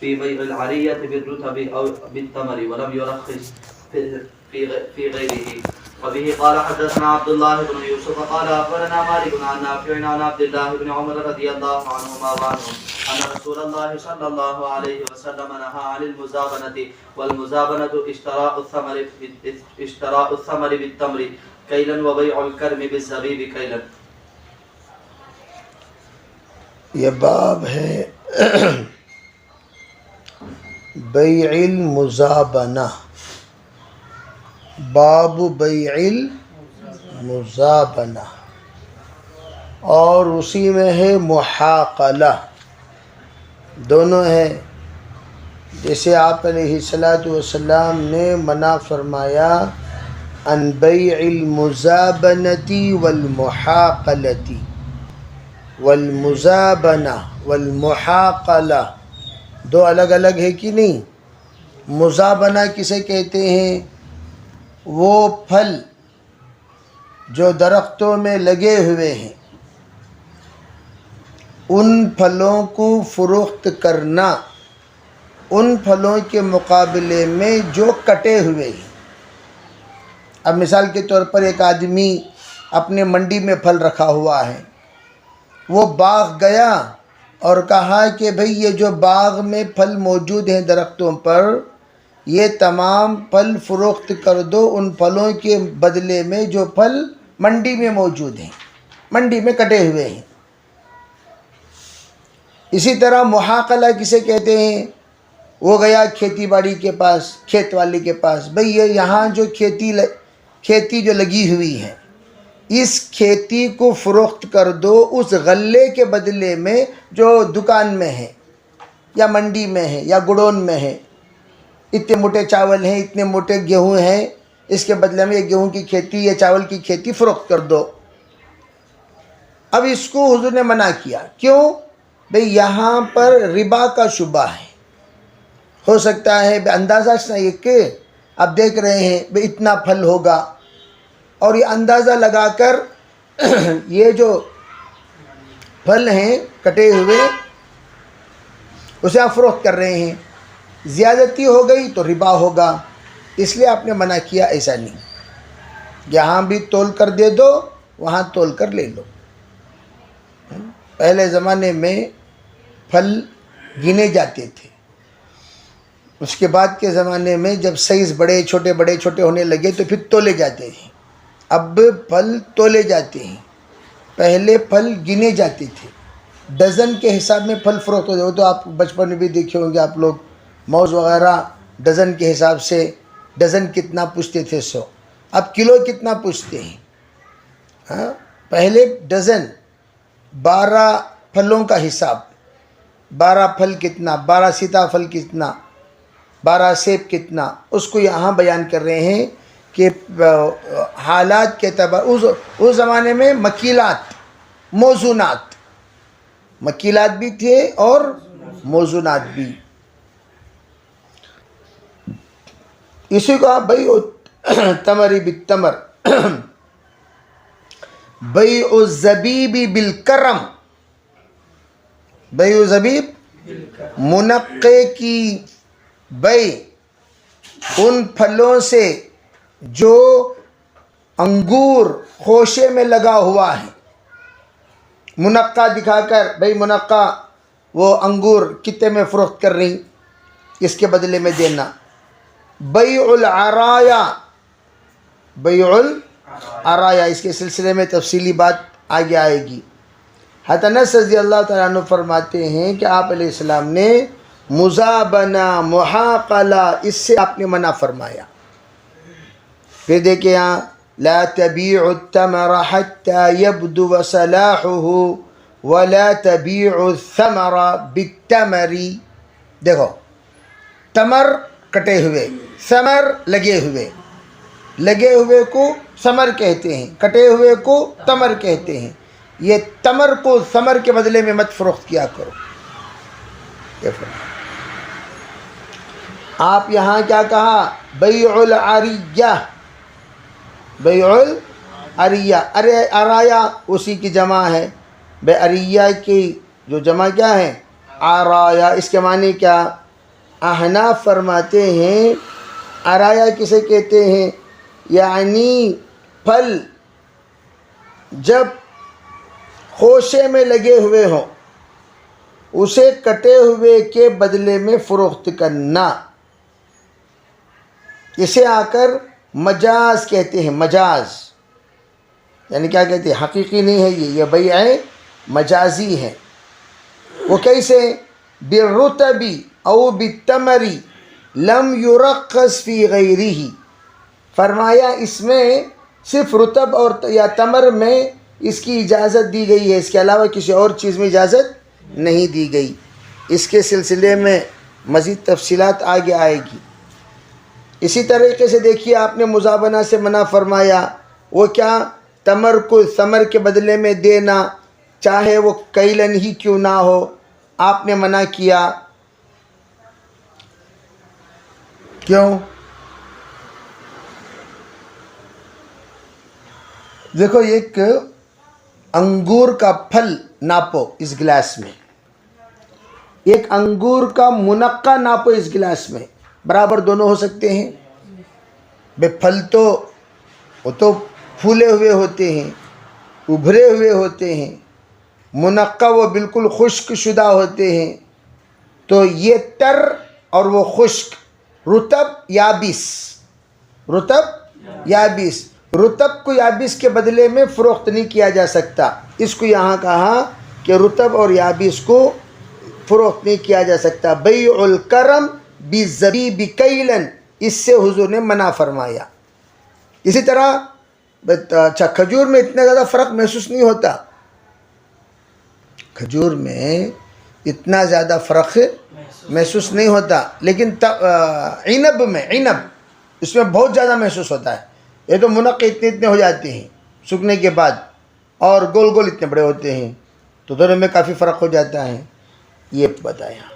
في بيع العرية بالرطب أو بالتمر ولم يرخص في غيره. وبه قال حدثنا عبد الله بن يوسف قال أخبرنا مالك عن نافع عن عبد الله بن عمر رضي الله عنهما وعنهم أن رسول الله صلى الله عليه وسلم نهى عن المزابنة. والمزابنة اشتراء الثمر بالتمر كيلا وبيع الكرم بالزبيب كيلا. یہ باب ہے بیع المزابنہ، باب بیع المزابنہ، اور اسی میں ہے محاقلہ، دونوں ہیں. جیسے آپ علیہ الصلاۃ والسلام نے منع فرمایا عن بیع المزابنۃ والمحاقلۃ. والمزابنہ والمحاقلہ دو الگ الگ ہے کہ نہیں؟ مزابنہ کسے کہتے ہیں؟ وہ پھل جو درختوں میں لگے ہوئے ہیں ان پھلوں کو فروخت کرنا ان پھلوں کے مقابلے میں جو کٹے ہوئے ہیں. اب مثال کے طور پر ایک آدمی اپنے منڈی میں پھل رکھا ہوا ہے، وہ باغ گیا اور کہا کہ بھئی یہ جو باغ میں پھل موجود ہیں درختوں پر، یہ تمام پھل فروخت کر دو ان پھلوں کے بدلے میں جو پھل منڈی میں موجود ہیں، منڈی میں کٹے ہوئے ہیں. اسی طرح محاقلہ کسے کہتے ہیں؟ وہ گیا کھیتی باڑی کے پاس، کھیت والی کے پاس، بھئی یہ یہاں جو کھیتی جو لگی ہوئی ہے اس کھیتی کو فروخت کر دو اس غلے کے بدلے میں جو دکان میں ہے یا منڈی میں ہے یا گڈون میں ہے. اتنے موٹے چاول ہیں، اتنے موٹے گیہوں ہیں، اس کے بدلے میں یہ گیہوں کی کھیتی یا چاول کی کھیتی فروخت کر دو. اب اس کو حضور نے منع کیا. کیوں؟ بھئی یہاں پر ربا کا شبہ ہے. ہو سکتا ہے اندازہ یہ کہ اب دیکھ رہے ہیں بھئی اتنا پھل ہوگا، اور یہ اندازہ لگا کر یہ جو پھل ہیں کٹے ہوئے اسے آپ فروخت کر رہے ہیں. زیادتی ہو گئی تو ربا ہوگا، اس لیے آپ نے منع کیا. ایسا نہیں، یہاں بھی تول کر دے دو وہاں تول کر لے لو. پہلے زمانے میں پھل گنے جاتے تھے، اس کے بعد کے زمانے میں جب سائز بڑے چھوٹے ہونے لگے تو پھر تولے جاتے ہیں. اب پھل تولے جاتے ہیں، پہلے پھل گنے جاتے تھے، ڈزن کے حساب میں پھل فروخت ہوتے. وہ تو آپ بچپن میں بھی دیکھے ہوں گے آپ لوگ، موز وغیرہ ڈزن کے حساب سے، ڈزن کتنا پوچھتے تھے 100، اب کلو کتنا پوچھتے ہیں. پہلے ڈزن 12 پھلوں کا حساب، 12 پھل کتنا، 12 سیتافل کتنا، 12 سیب کتنا، اس کو یہاں بیان کر رہے ہیں کہ حالات کے اعتبار. اس زمانے میں مکیلات، مکیلات بھی تھے اور موزونات بھی. اسی کو آپ بیع التمر بالتمر، بیع الزبیب بالکرم. بیع الزبیب منقے کی بیع ان پھلوں سے جو انگور خوشے میں لگا ہوا ہے، منقع دکھا کر بھئی منقع وہ انگور کتنے میں فروخت کر رہی، اس کے بدلے میں دینا. بیع العرایا، بیع العرایا اس کے سلسلے میں تفصیلی بات آگے آئے گی. حضرت انس رضی اللہ تعالیٰ عنہ فرماتے ہیں کہ آپ علیہ السلام نے مزابنہ، محاقلہ، اس سے آپ نے منع فرمایا. پھر دیکھیں یہاں لا تبیع التمر حتى يبدو صلاحه ولا تبیع الثمر بالتمر. دیکھو، تمر کٹے ہوئے، ثمر لگے ہوئے کو ثمر کہتے ہیں، کٹے ہوئے کو تمر کہتے ہیں. یہ تمر کو ثمر کے بدلے میں مت فروخت کیا کرو. آپ یہاں کیا کہا؟ بیع العریہ، بیع العریہ. عرایا اسی کی جمع ہے. بے عریہ کی جو جمع کیا ہے؟ عرایا. اس کے معنی کیا؟ احناف فرماتے ہیں عرایا کسے کہتے ہیں؟ یعنی پھل جب خوشے میں لگے ہوئے ہوں اسے کٹے ہوئے کے بدلے میں فروخت کرنا، اسے آ کر مجاز کہتے ہیں۔ مجاز یعنی کیا کہتے ہیں؟ حقیقی نہیں ہے یہ بیع مجازی ہے۔ وہ کیسے؟ بالرطب او بالتمر لم یرخص فی غیرہ، فرمایا اس میں صرف رطب اور یا تمر میں اس کی اجازت دی گئی ہے، اس کے علاوہ کسی اور چیز میں اجازت نہیں دی گئی۔ اس کے سلسلے میں مزید تفصیلات آگے آئے گی۔ اسی طریقے سے دیکھیے آپ نے مزابنہ سے منع فرمایا، وہ کیا؟ تمر کو ثمر کے بدلے میں دینا، چاہے وہ کیلن ہی کیوں نہ ہو، آپ نے منع کیا۔ کیوں؟ دیکھو ایک انگور کا پھل ناپو اس گلاس میں، ایک انگور کا منقع ناپو اس گلاس میں، برابر دونوں ہو سکتے ہیں؟ بے پھل تو وہ تو پھولے ہوئے ہوتے ہیں، ابھرے ہوئے ہوتے ہیں، منقع وہ بالکل خشک شدہ ہوتے ہیں۔ تو یہ تر اور وہ خشک، رطب یابس، رطب یابس، رطب کو یابس کے بدلے میں فروخت نہیں کیا جا سکتا۔ اس کو یہاں کہا کہ رطب اور یابس کو فروخت نہیں کیا جا سکتا۔ بیع الکرم بالزبیب کیلن، اس سے حضور نے منع فرمایا۔ اسی طرح اچھا کھجور میں اتنا زیادہ فرق محسوس نہیں ہوتا، کھجور میں اتنا زیادہ فرق محسوس نہیں ہوتا، لیکن عنب میں، عنب اس میں بہت زیادہ محسوس ہوتا ہے۔ یہ تو منقع اتنے ہو جاتے ہیں سوکھنے کے بعد، اور گول گول اتنے بڑے ہوتے ہیں، تو دونوں میں کافی فرق ہو جاتا ہے، یہ بتایا۔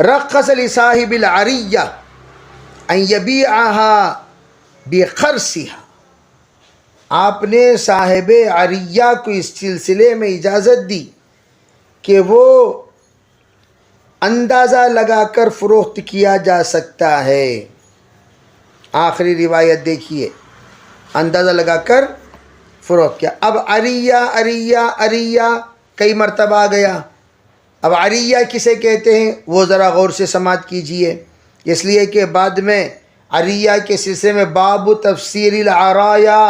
رخص لصاحب العریہ ان یبیعها بخرصها، آپ نے صاحب عریہ کو اس سلسلے میں اجازت دی کہ وہ اندازہ لگا کر فروخت کیا جا سکتا ہے۔ آخری روایت دیکھیے، اندازہ لگا کر فروخت کیا۔ اب عریہ عریہ عریہ کئی مرتبہ آ گیا۔ اب عریہ کسے کہتے ہیں وہ ذرا غور سے سماعت کیجئے، اس لیے کہ بعد میں عریہ کے سلسلے میں باب تفسیر العرایا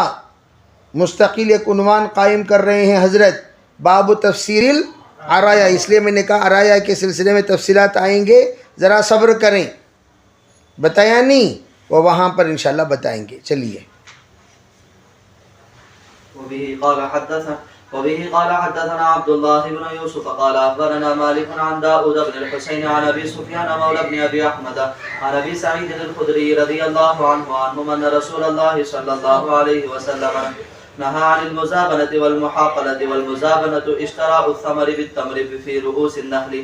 مستقل ایک عنوان قائم کر رہے ہیں حضرت، باب تفسیر العرایا، اس لیے میں نے کہا عرایا کے سلسلے میں تفصیلات آئیں گے، ذرا صبر کریں، بتایا نہیں وہ وہاں پر انشاءاللہ بتائیں گے۔ چلیے۔ وبه قال حدثنا عبد الله بن يوسف قال أخبرنا مالك عن داود بن الحسين عن أبي سفيان مولى بن أبي أحمد عن أبي سعيد الخدري رضي الله عنهم أن رسول الله صلى الله عليه وسلم نهى عن المزابنة والمحاقلة والمزابنة اشتراء الثمر بالتمر في رؤوس النخل.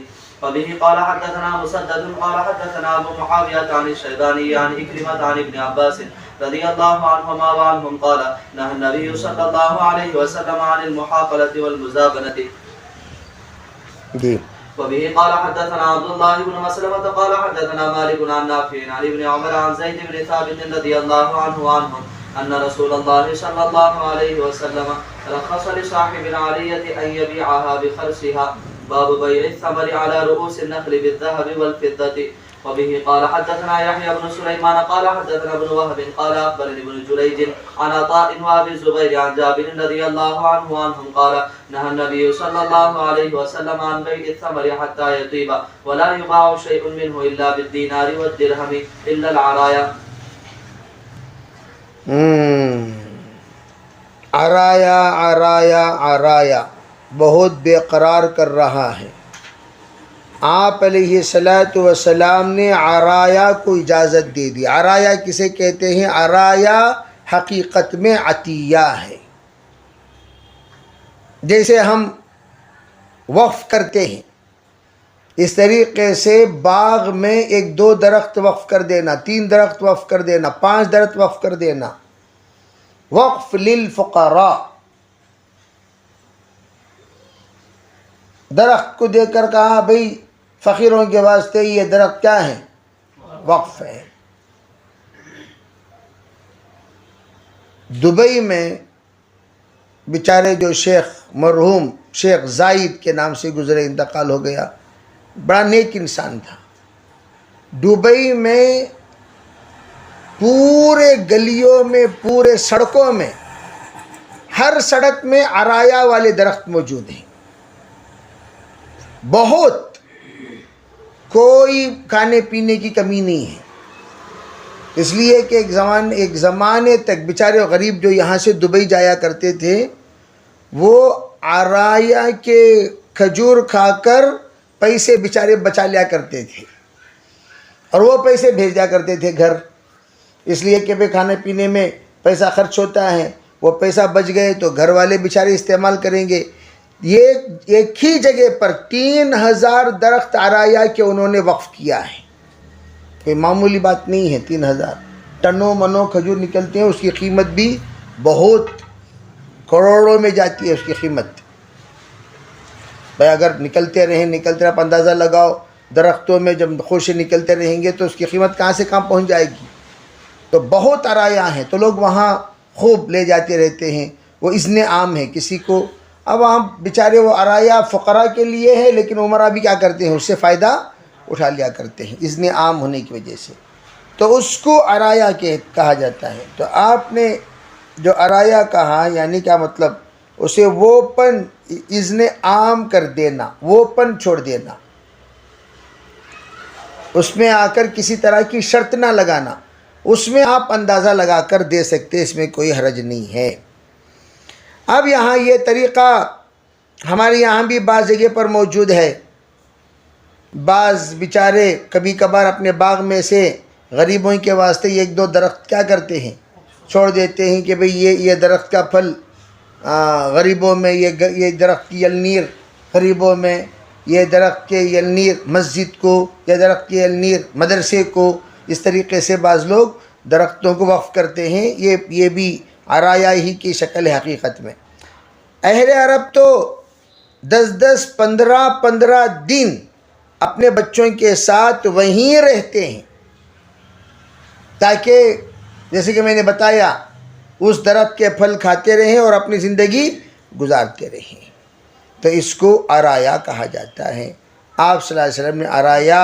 وبه قال حدثنا مسدد قال حدثنا أبو معاوية عن الشيباني عن إكرمة عن ابن عباس رضي الله عنهما وعنهم قال نهى النبي صلى الله عليه وسلم عن المحاقلة والمزابنة. وبه قال حدثنا عبد الله بن مسلمة قال حدثنا مالك عن نافع عن ابن عمر عن زيد بن ثابت رضي الله عنه وعنهم أن رسول الله صلى الله عليه وسلم رخص لصاحب العارية أن يبيعها بخرصها. باب بيع الثمر على رؤوس النخل بالذهب والفضة. وبه قال حدثنا يحيى بن سليمان قال حدثنا ابن وهب قال أخبرني ابن جريج عن عطاء وابي الزبير عن جابر رضي الله عنه وعنهم قال نهى النبي صلى الله عليه وسلم عن بيع الثمر حتى يطيب ولا يباع شيء منه إلا بالدينار والدرهم إلا العرايا. عرایا عرایا عرایا بہت بے قرار کر رہا ہے۔ آپ علیہ الصلاۃ والسلام نے عرایا کو اجازت دے دی۔ عرایا کسے کہتے ہیں؟ عرایا حقیقت میں عطیہ ہے، جیسے ہم وقف کرتے ہیں اس طریقے سے باغ میں ایک 2 درخت وقف کر دینا، 3 درخت وقف کر دینا، 5 درخت وقف کر دینا، وقف للفقراء، درخت کو دیکھ کر کہا بھئی فقیروں کے واسطے یہ درخت کیا ہے؟ وقف ہے۔ دبئی میں بیچارے جو شیخ مرحوم شیخ زائد کے نام سے گزرے، انتقال ہو گیا، بڑا نیک انسان تھا۔ دبئی میں پورے گلیوں میں، پورے سڑکوں میں، ہر سڑک میں عرایا والے درخت موجود ہیں، بہت، کوئی کھانے پینے کی کمی نہیں ہے۔ اس لیے کہ ایک زمانے تک بیچارے غریب جو یہاں سے دبئی جایا کرتے تھے وہ عرایا کے کھجور کھا کر پیسے بیچارے بچا لیا کرتے تھے، اور وہ پیسے بھیجا کرتے تھے گھر، اس لیے کہ بھئی کھانے پینے میں پیسہ خرچ ہوتا ہے، وہ پیسہ بچ گئے تو گھر والے بیچارے استعمال کریں گے۔ یہ ایک ہی جگہ پر 3000 درخت عرایا کے انہوں نے وقف کیا ہے، کوئی معمولی بات نہیں ہے۔ 3000 ٹنوں منوں کھجور نکلتے ہیں، اس کی قیمت بھی بہت کروڑوں میں جاتی ہے اس کی قیمت۔ بھائی اگر نکلتے رہیں آپ اندازہ لگاؤ، درختوں میں جب خوشے نکلتے رہیں گے تو اس کی قیمت کہاں سے کہاں پہنچ جائے گی۔ تو بہت عرایا ہیں، تو لوگ وہاں خوب لے جاتے رہتے ہیں، وہ اذن عام ہے کسی کو۔ اب ہم بیچارے وہ عرایا فقراء کے لیے ہے، لیکن عمرہ بھی کیا کرتے ہیں، اس سے فائدہ اٹھا لیا کرتے ہیں اذن عام ہونے کی وجہ سے، تو اس کو عرایا کہا جاتا ہے۔ تو آپ نے جو عرایا کہا یعنی کیا مطلب، اسے ووپن اذن عام کر دینا، ووپن چھوڑ دینا، اس میں آ کر کسی طرح کی شرط نہ لگانا، اس میں آپ اندازہ لگا کر دے سکتے، اس میں کوئی حرج نہیں ہے۔ اب یہاں یہ طریقہ ہمارے یہاں بھی بعض جگہ پر موجود ہے۔ بعض بیچارے کبھی کبھار اپنے باغ میں سے غریبوں کے واسطے ایک دو درخت کیا کرتے ہیں، چھوڑ دیتے ہیں کہ بھئی یہ درخت کا پھل غریبوں میں، یہ درخت کی یلنیر غریبوں میں، یہ درخت کے یلنیر مسجد کو، یہ درخت کے یلنیر مدرسے کو، اس طریقے سے بعض لوگ درختوں کو وقف کرتے ہیں۔ یہ بھی عرایا ہی کی شکل ہے حقیقت میں۔ اہل عرب تو 10 15 دن اپنے بچوں کے ساتھ وہیں رہتے ہیں، تاکہ جیسے کہ میں نے بتایا اس درخت کے پھل کھاتے رہیں اور اپنی زندگی گزارتے رہیں، تو اس کو عرایا کہا جاتا ہے۔ آپ صلی اللہ علیہ وسلم نے عرایا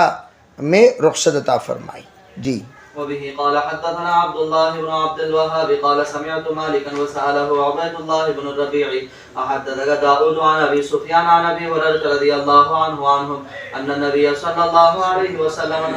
میں رخصت عطا فرمائی۔ جی وبه قال حدثنا عبد الله بن عبد الوهاب قال سمعت مالكا وسأله عبيد الله بن الربيع أحدثك داود عن أبي سفيان عن أبي هريرة رضي الله عنهم أن النبي صلى الله عليه وسلم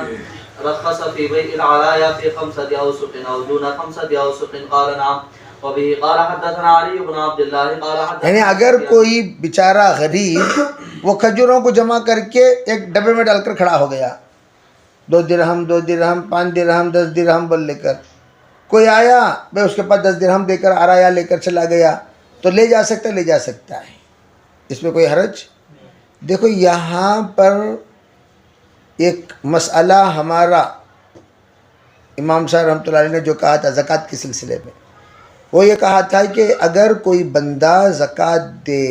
رخص في بيع العرايا في 5 أوسق أو دون 5 أوسق قال نعم وبه قال حدثنا علي بن عبد الله قال حدثنا یعنی اگر کوئی بیچارہ غریب وہ کھجوروں کو جمع کر کے ایک ڈبے میں ڈال کر کھڑا ہو گیا، 2 درہم 5 درہم 10 درہم بول لے کر، کوئی آیا بھائی اس کے پاس 10 درہم دے کر عرایا لے کر چلا گیا، تو لے جا سکتا ہے، اس میں کوئی حرج۔ دیکھو یہاں پر ایک مسئلہ ہمارا امام صاحب رحمۃ اللہ علیہ نے جو کہا تھا زکوٰۃ کے سلسلے میں، وہ یہ کہا تھا کہ اگر کوئی بندہ زکوٰۃ دے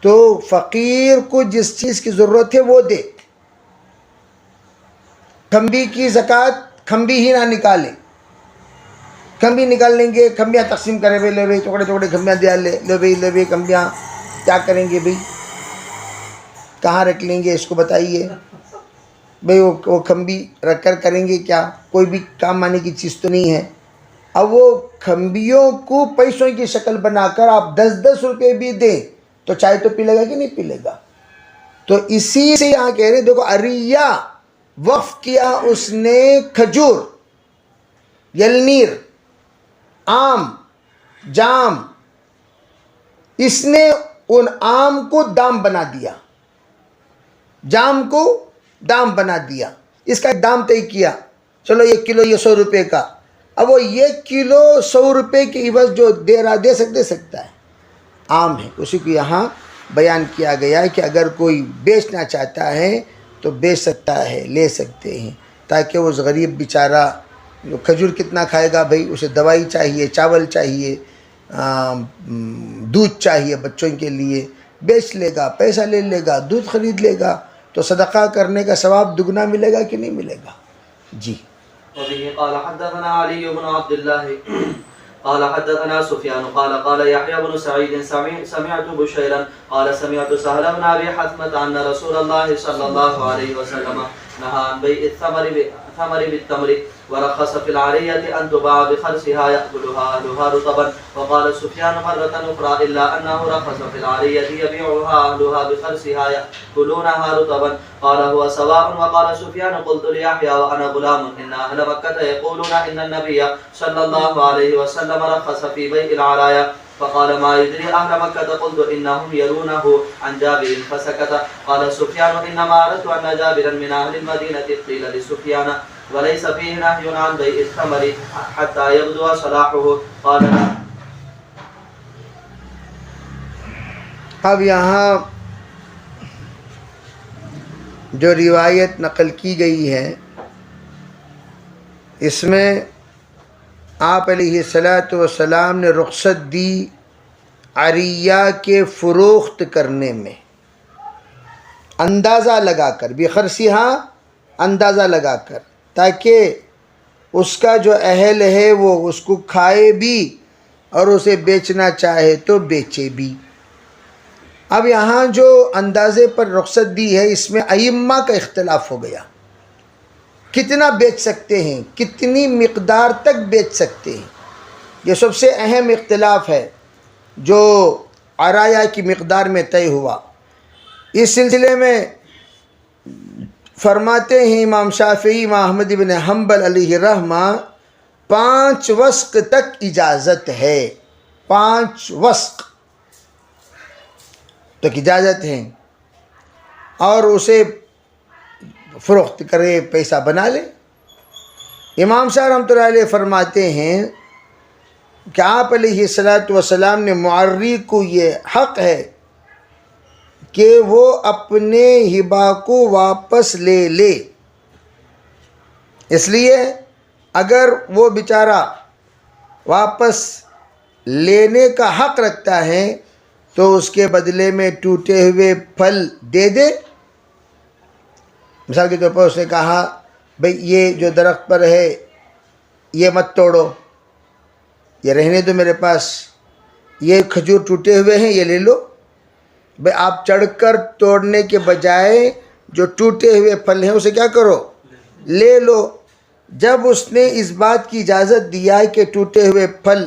تو فقیر کو جس چیز کی ضرورت ہے وہ دے، کھمبی کی زکوٰۃ کھمبی ہی نہ نکالے، کھمبی نکال لیں گے، کھمبیاں تقسیم کرے ہوئے لے بھائی، ٹکڑے کھمبیاں دیا لے بھائی کھمبیاں کیا کریں گے بھائی، کہاں رکھ لیں گے اس کو بتائیے بھائی، وہ کھمبی رکھ کر کریں گے کیا، کوئی بھی کام آنے کی چیز تو نہیں ہے۔ اب وہ کھمبیوں کو پیسوں کی شکل بنا کر آپ 10 روپے بھی دیں تو چائے تو پی لے گا کہ نہیں پی لے گا۔ تو اسی سے یہاں کہہ رہے دیکھو عریہ وقف کیا اس نے کھجور، یلنیر، آم، جام، اس نے ان آم کو دام بنا دیا، جام کو دام بنا دیا، اس کا دام طے کیا، چلو 1 کلو یہ 100 روپے کا، اب وہ 1 کلو 100 روپے کے عوض جو دے سکتا ہے، عام ہے، اسی کو یہاں بیان کیا گیا ہے کہ اگر کوئی بیچنا چاہتا ہے تو بیچ سکتا ہے، لے سکتے ہیں، تاکہ اس غریب بیچارہ کھجور کتنا کھائے گا بھائی، اسے دوائی چاہیے، چاول چاہیے، دودھ چاہیے بچوں کے لیے، بیچ لے گا، پیسہ لے لے گا، دودھ خرید لے گا، تو صدقہ کرنے کا ثواب دگنا ملے گا کہ نہیں ملے گا؟ جی. وبه قال حدثنا علي بن عبد الله قال حدثنا سفيان قال قال يحيى بن سعيد سمعت بشيرا قال سمعت سهل بن ابي حثمة ان رسول الله صلى الله عليه وسلم نهى عن بيع الثمر بالتمر ورخص في العرية أن تباع بخرسها يأكلها أهلها رطبا. وقال سفيان مرة أخرى إلا أنه رخص في العرية يبيعها أهلها بخرسها يأكلونها رطبا. قال هو سواء. وقال سفيان قلت ليحيى وأنا غلام إن أهل مكة يقولون إن النبي صلى الله عليه وسلم رخص في بيع العرايا. فقال ما يدري أهل مكة. قلت إنهم يرونه عن جابر فسكت. قال سفيان إنما أردت أن جابرا من أهل المدينة. قيل لسفيان وليس فيه نهي عن بيع الثمر حتى يبدو صلاحه. قال اب یہاں جو روایت نقل کی گئی ہے اس میں آپ علیہ الصلاۃ والسلام نے رخصت دی عریہ کے فروخت کرنے میں، اندازہ لگا کر، بخرسیہا اندازہ لگا کر، تاکہ اس کا جو اہل ہے وہ اس کو کھائے بھی اور اسے بیچنا چاہے تو بیچے بھی. اب یہاں جو اندازے پر رخصت دی ہے اس میں ائمہ کا اختلاف ہو گیا، کتنا بیچ سکتے ہیں، کتنی مقدار تک بیچ سکتے ہیں. یہ سب سے اہم اختلاف ہے جو عرایا کی مقدار میں طے ہوا. اس سلسلے میں فرماتے ہیں امام شافعی، امام احمد بن حنبل علیہ رحمہ 5 وسق تک اجازت ہے، 5 وسق تک اجازت ہے، اور اسے فروخت کرے، پیسہ بنا لے. امام شاہ رحمۃ اللہ علیہ فرماتے ہیں کہ آپ علیہ الصلاۃ والسلام نے معری کو یہ حق ہے کہ وہ اپنے ہبہ کو واپس لے لے. اس لیے اگر وہ بیچارہ واپس لینے کا حق رکھتا ہے تو اس کے بدلے میں ٹوٹے ہوئے پھل دے دے. مثال کے طور پر اس نے کہا بھئی یہ جو درخت پر ہے یہ مت توڑو، یہ رہنے دو میرے پاس، یہ کھجور ٹوٹے ہوئے ہیں یہ لے لو. بھئی آپ چڑھ کر توڑنے کے بجائے جو ٹوٹے ہوئے پھل ہیں اسے کیا کرو، لے لو. جب اس نے اس بات کی اجازت دیا کہ ٹوٹے ہوئے پھل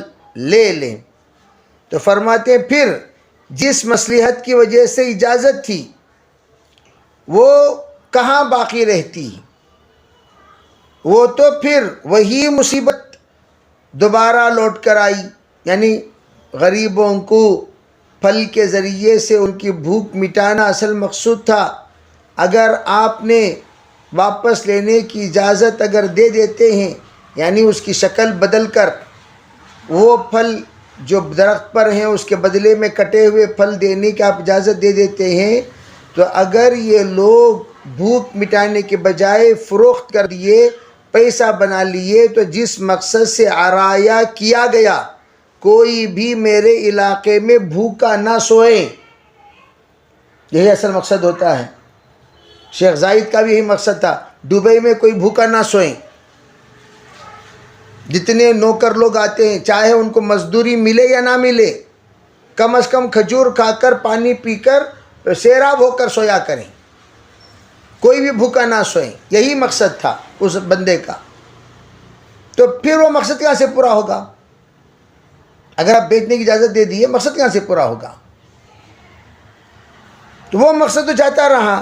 لے لیں تو فرماتے ہیں پھر جس مصلحت کی وجہ سے اجازت تھی وہ کہاں باقی رہتی، وہ تو پھر وہی مصیبت دوبارہ لوٹ کر آئی. یعنی غریبوں کو پھل کے ذریعے سے ان کی بھوک مٹانا اصل مقصود تھا. اگر آپ نے واپس لینے کی اجازت اگر دے دیتے ہیں، یعنی اس کی شکل بدل کر وہ پھل جو درخت پر ہیں اس کے بدلے میں کٹے ہوئے پھل دینے کی آپ اجازت دے دیتے ہیں، تو اگر یہ لوگ بھوک مٹانے کے بجائے فروخت کر دیے، پیسہ بنا لیے، تو جس مقصد سے عرایا کیا گیا کوئی بھی میرے علاقے میں بھوکا نہ سوئے، یہی اصل مقصد ہوتا ہے. شیخ زائد کا بھی یہی مقصد تھا، دبئی میں کوئی بھوکا نہ سوئیں. جتنے نوکر لوگ آتے ہیں چاہے ان کو مزدوری ملے یا نہ ملے، کم از کم کھجور کھا کر پانی پی کر سیراب ہو کر سویا کریں، کوئی بھی بھوکا نہ سوئیں. یہی مقصد تھا اس بندے کا. تو پھر وہ مقصد کہاں سے پورا ہوگا؟ اگر آپ بیچنے کی اجازت دے دیے مقصد کہاں سے پورا ہوگا؟ تو وہ مقصد تو جاتا رہا.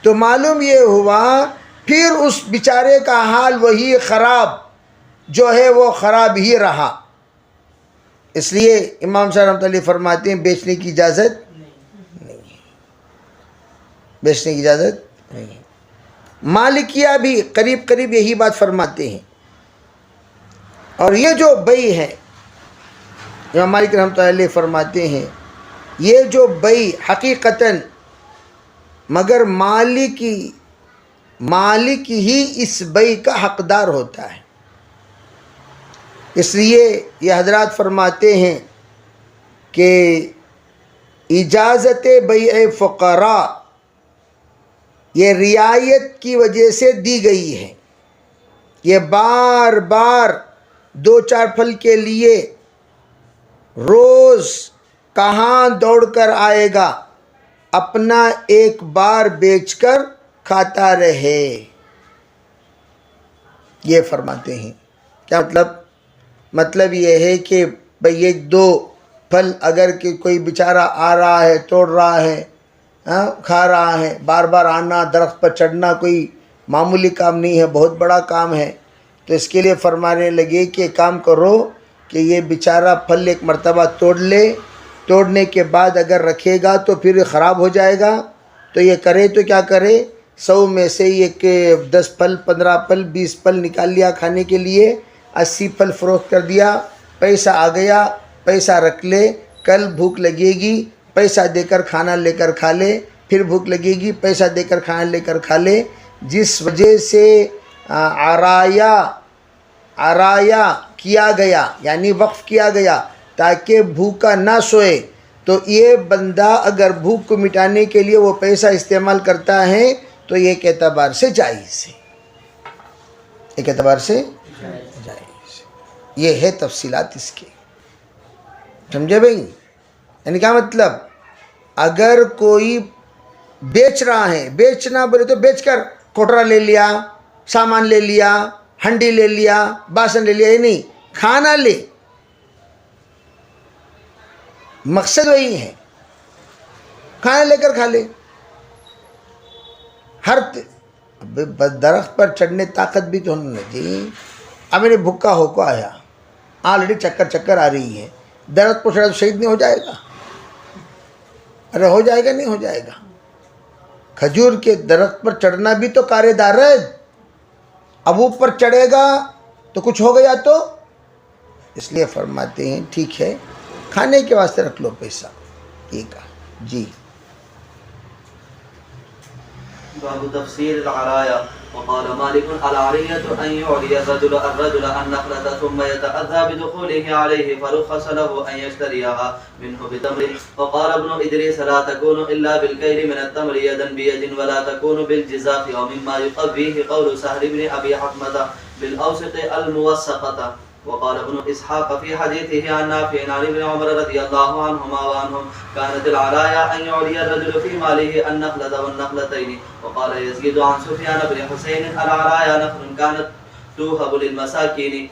تو معلوم یہ ہوا پھر اس بیچارے کا حال وہی خراب جو ہے وہ خراب ہی رہا. اس لیے امام صاحب رحمۃ اللہ فرماتے ہیں بیچنے کی اجازت نہیں، بیچنے کی اجازت نہیں. مالکیہ بھی قریب قریب یہی بات فرماتے ہیں. اور یہ جو بیع ہے، امام مالک رحمۃ اللہ علیہ فرماتے ہیں یہ جو بیع حقیقتاً مگر مالک ہی اس بیع کا حقدار ہوتا ہے. اس لیے یہ حضرات فرماتے ہیں کہ اجازت بیع فقراء یہ رعایت کی وجہ سے دی گئی ہے. یہ بار بار 2-4 پھل کے لیے روز کہاں دوڑ کر آئے گا، اپنا ایک بار بیچ کر کھاتا رہے. یہ فرماتے ہیں. کیا مطلب یہ ہے کہ بھئی یہ 2 پھل اگر کہ کوئی بیچارہ آ رہا ہے، توڑ رہا ہے، کھا رہا ہے، بار بار آنا درخت پر چڑھنا کوئی معمولی کام نہیں ہے، بہت بڑا کام ہے، تو اس کے لیے فرمانے لگے کہ کام کرو کہ یہ بیچارہ پھل ایک مرتبہ توڑ لے، توڑنے کے بعد اگر رکھے گا تو پھر خراب ہو جائے گا، تو یہ کرے تو کیا کرے، 100 میں سے ایک 10 پھل 15 پھل 20 پھل نکال لیا کھانے کے لیے، 80 پھل فروخت کر دیا، پیسہ آ گیا، پیسہ رکھ لے، کل بھوک لگے گی پیسہ دے کر کھانا لے کر کھا لے، پھر بھوک لگے گی پیسہ دے کر کھانا لے کر کھا لے. جس وجہ سے عرایا کیا گیا یعنی وقف کیا گیا تاکہ بھوکا نہ سوئے، تو یہ بندہ اگر بھوک کو مٹانے کے لیے وہ پیسہ استعمال کرتا ہے تو ایک اعتبار سے جائز ہے، ایک اعتبار سے جائز. یہ ہے تفصیلات اس کے، سمجھے بھئی؟ یعنی کیا مطلب، اگر کوئی بیچ رہا ہے، بیچنا بولے تو بیچ کر کوٹرا لے لیا، سامان لے لیا، ہنڈی لے لیا، باسن لے لیا، یہ نہیں، کھانا لے، مقصد وہی ہے، کھانا لے کر کھا لے. ہر درخت پر چڑھنے طاقت بھی تو ہونا نہیں تھی. اب میرے بھوکا ہو کو آیا، آلریڈی چکر آ رہی ہے، درخت پر چڑھا تو شہید نہیں ہو جائے گا؟ ارے ہو جائے گا، نہیں ہو جائے گا. کھجور کے درخت پر چڑھنا بھی تو کار دار ہے. اب اوپر چڑھے گا تو کچھ ہو گیا تو، اس لیے فرماتے ہیں ٹھیک ہے کھانے کے واسطے رکھ لو پیسہ. ٹھیک ہے جی. باب تفسير العرايا. وقال مالك العرية أن يعلي الرجل النخلة ثم يتأذى بدخوله عليه فرخص له أن يشتريها منه بتمر. وقال ابن إدريس لا تكون إلا بالكيل من التمر يدا بيد ولا تكون بالجزاف. ومما يقويه قول سهل بن أبي حكمة بالأوسط الموسقة. وقال ابن إسحاق في حديثه عن نافع عن ابن عمر رضي الله عنهما وعنهم كانت العرايا أن يعلي الرجل في ماله النخلة والنخلتين. وقال يزيد عن سفيان بن حسين العرايا نخل كانت توهب للمساكين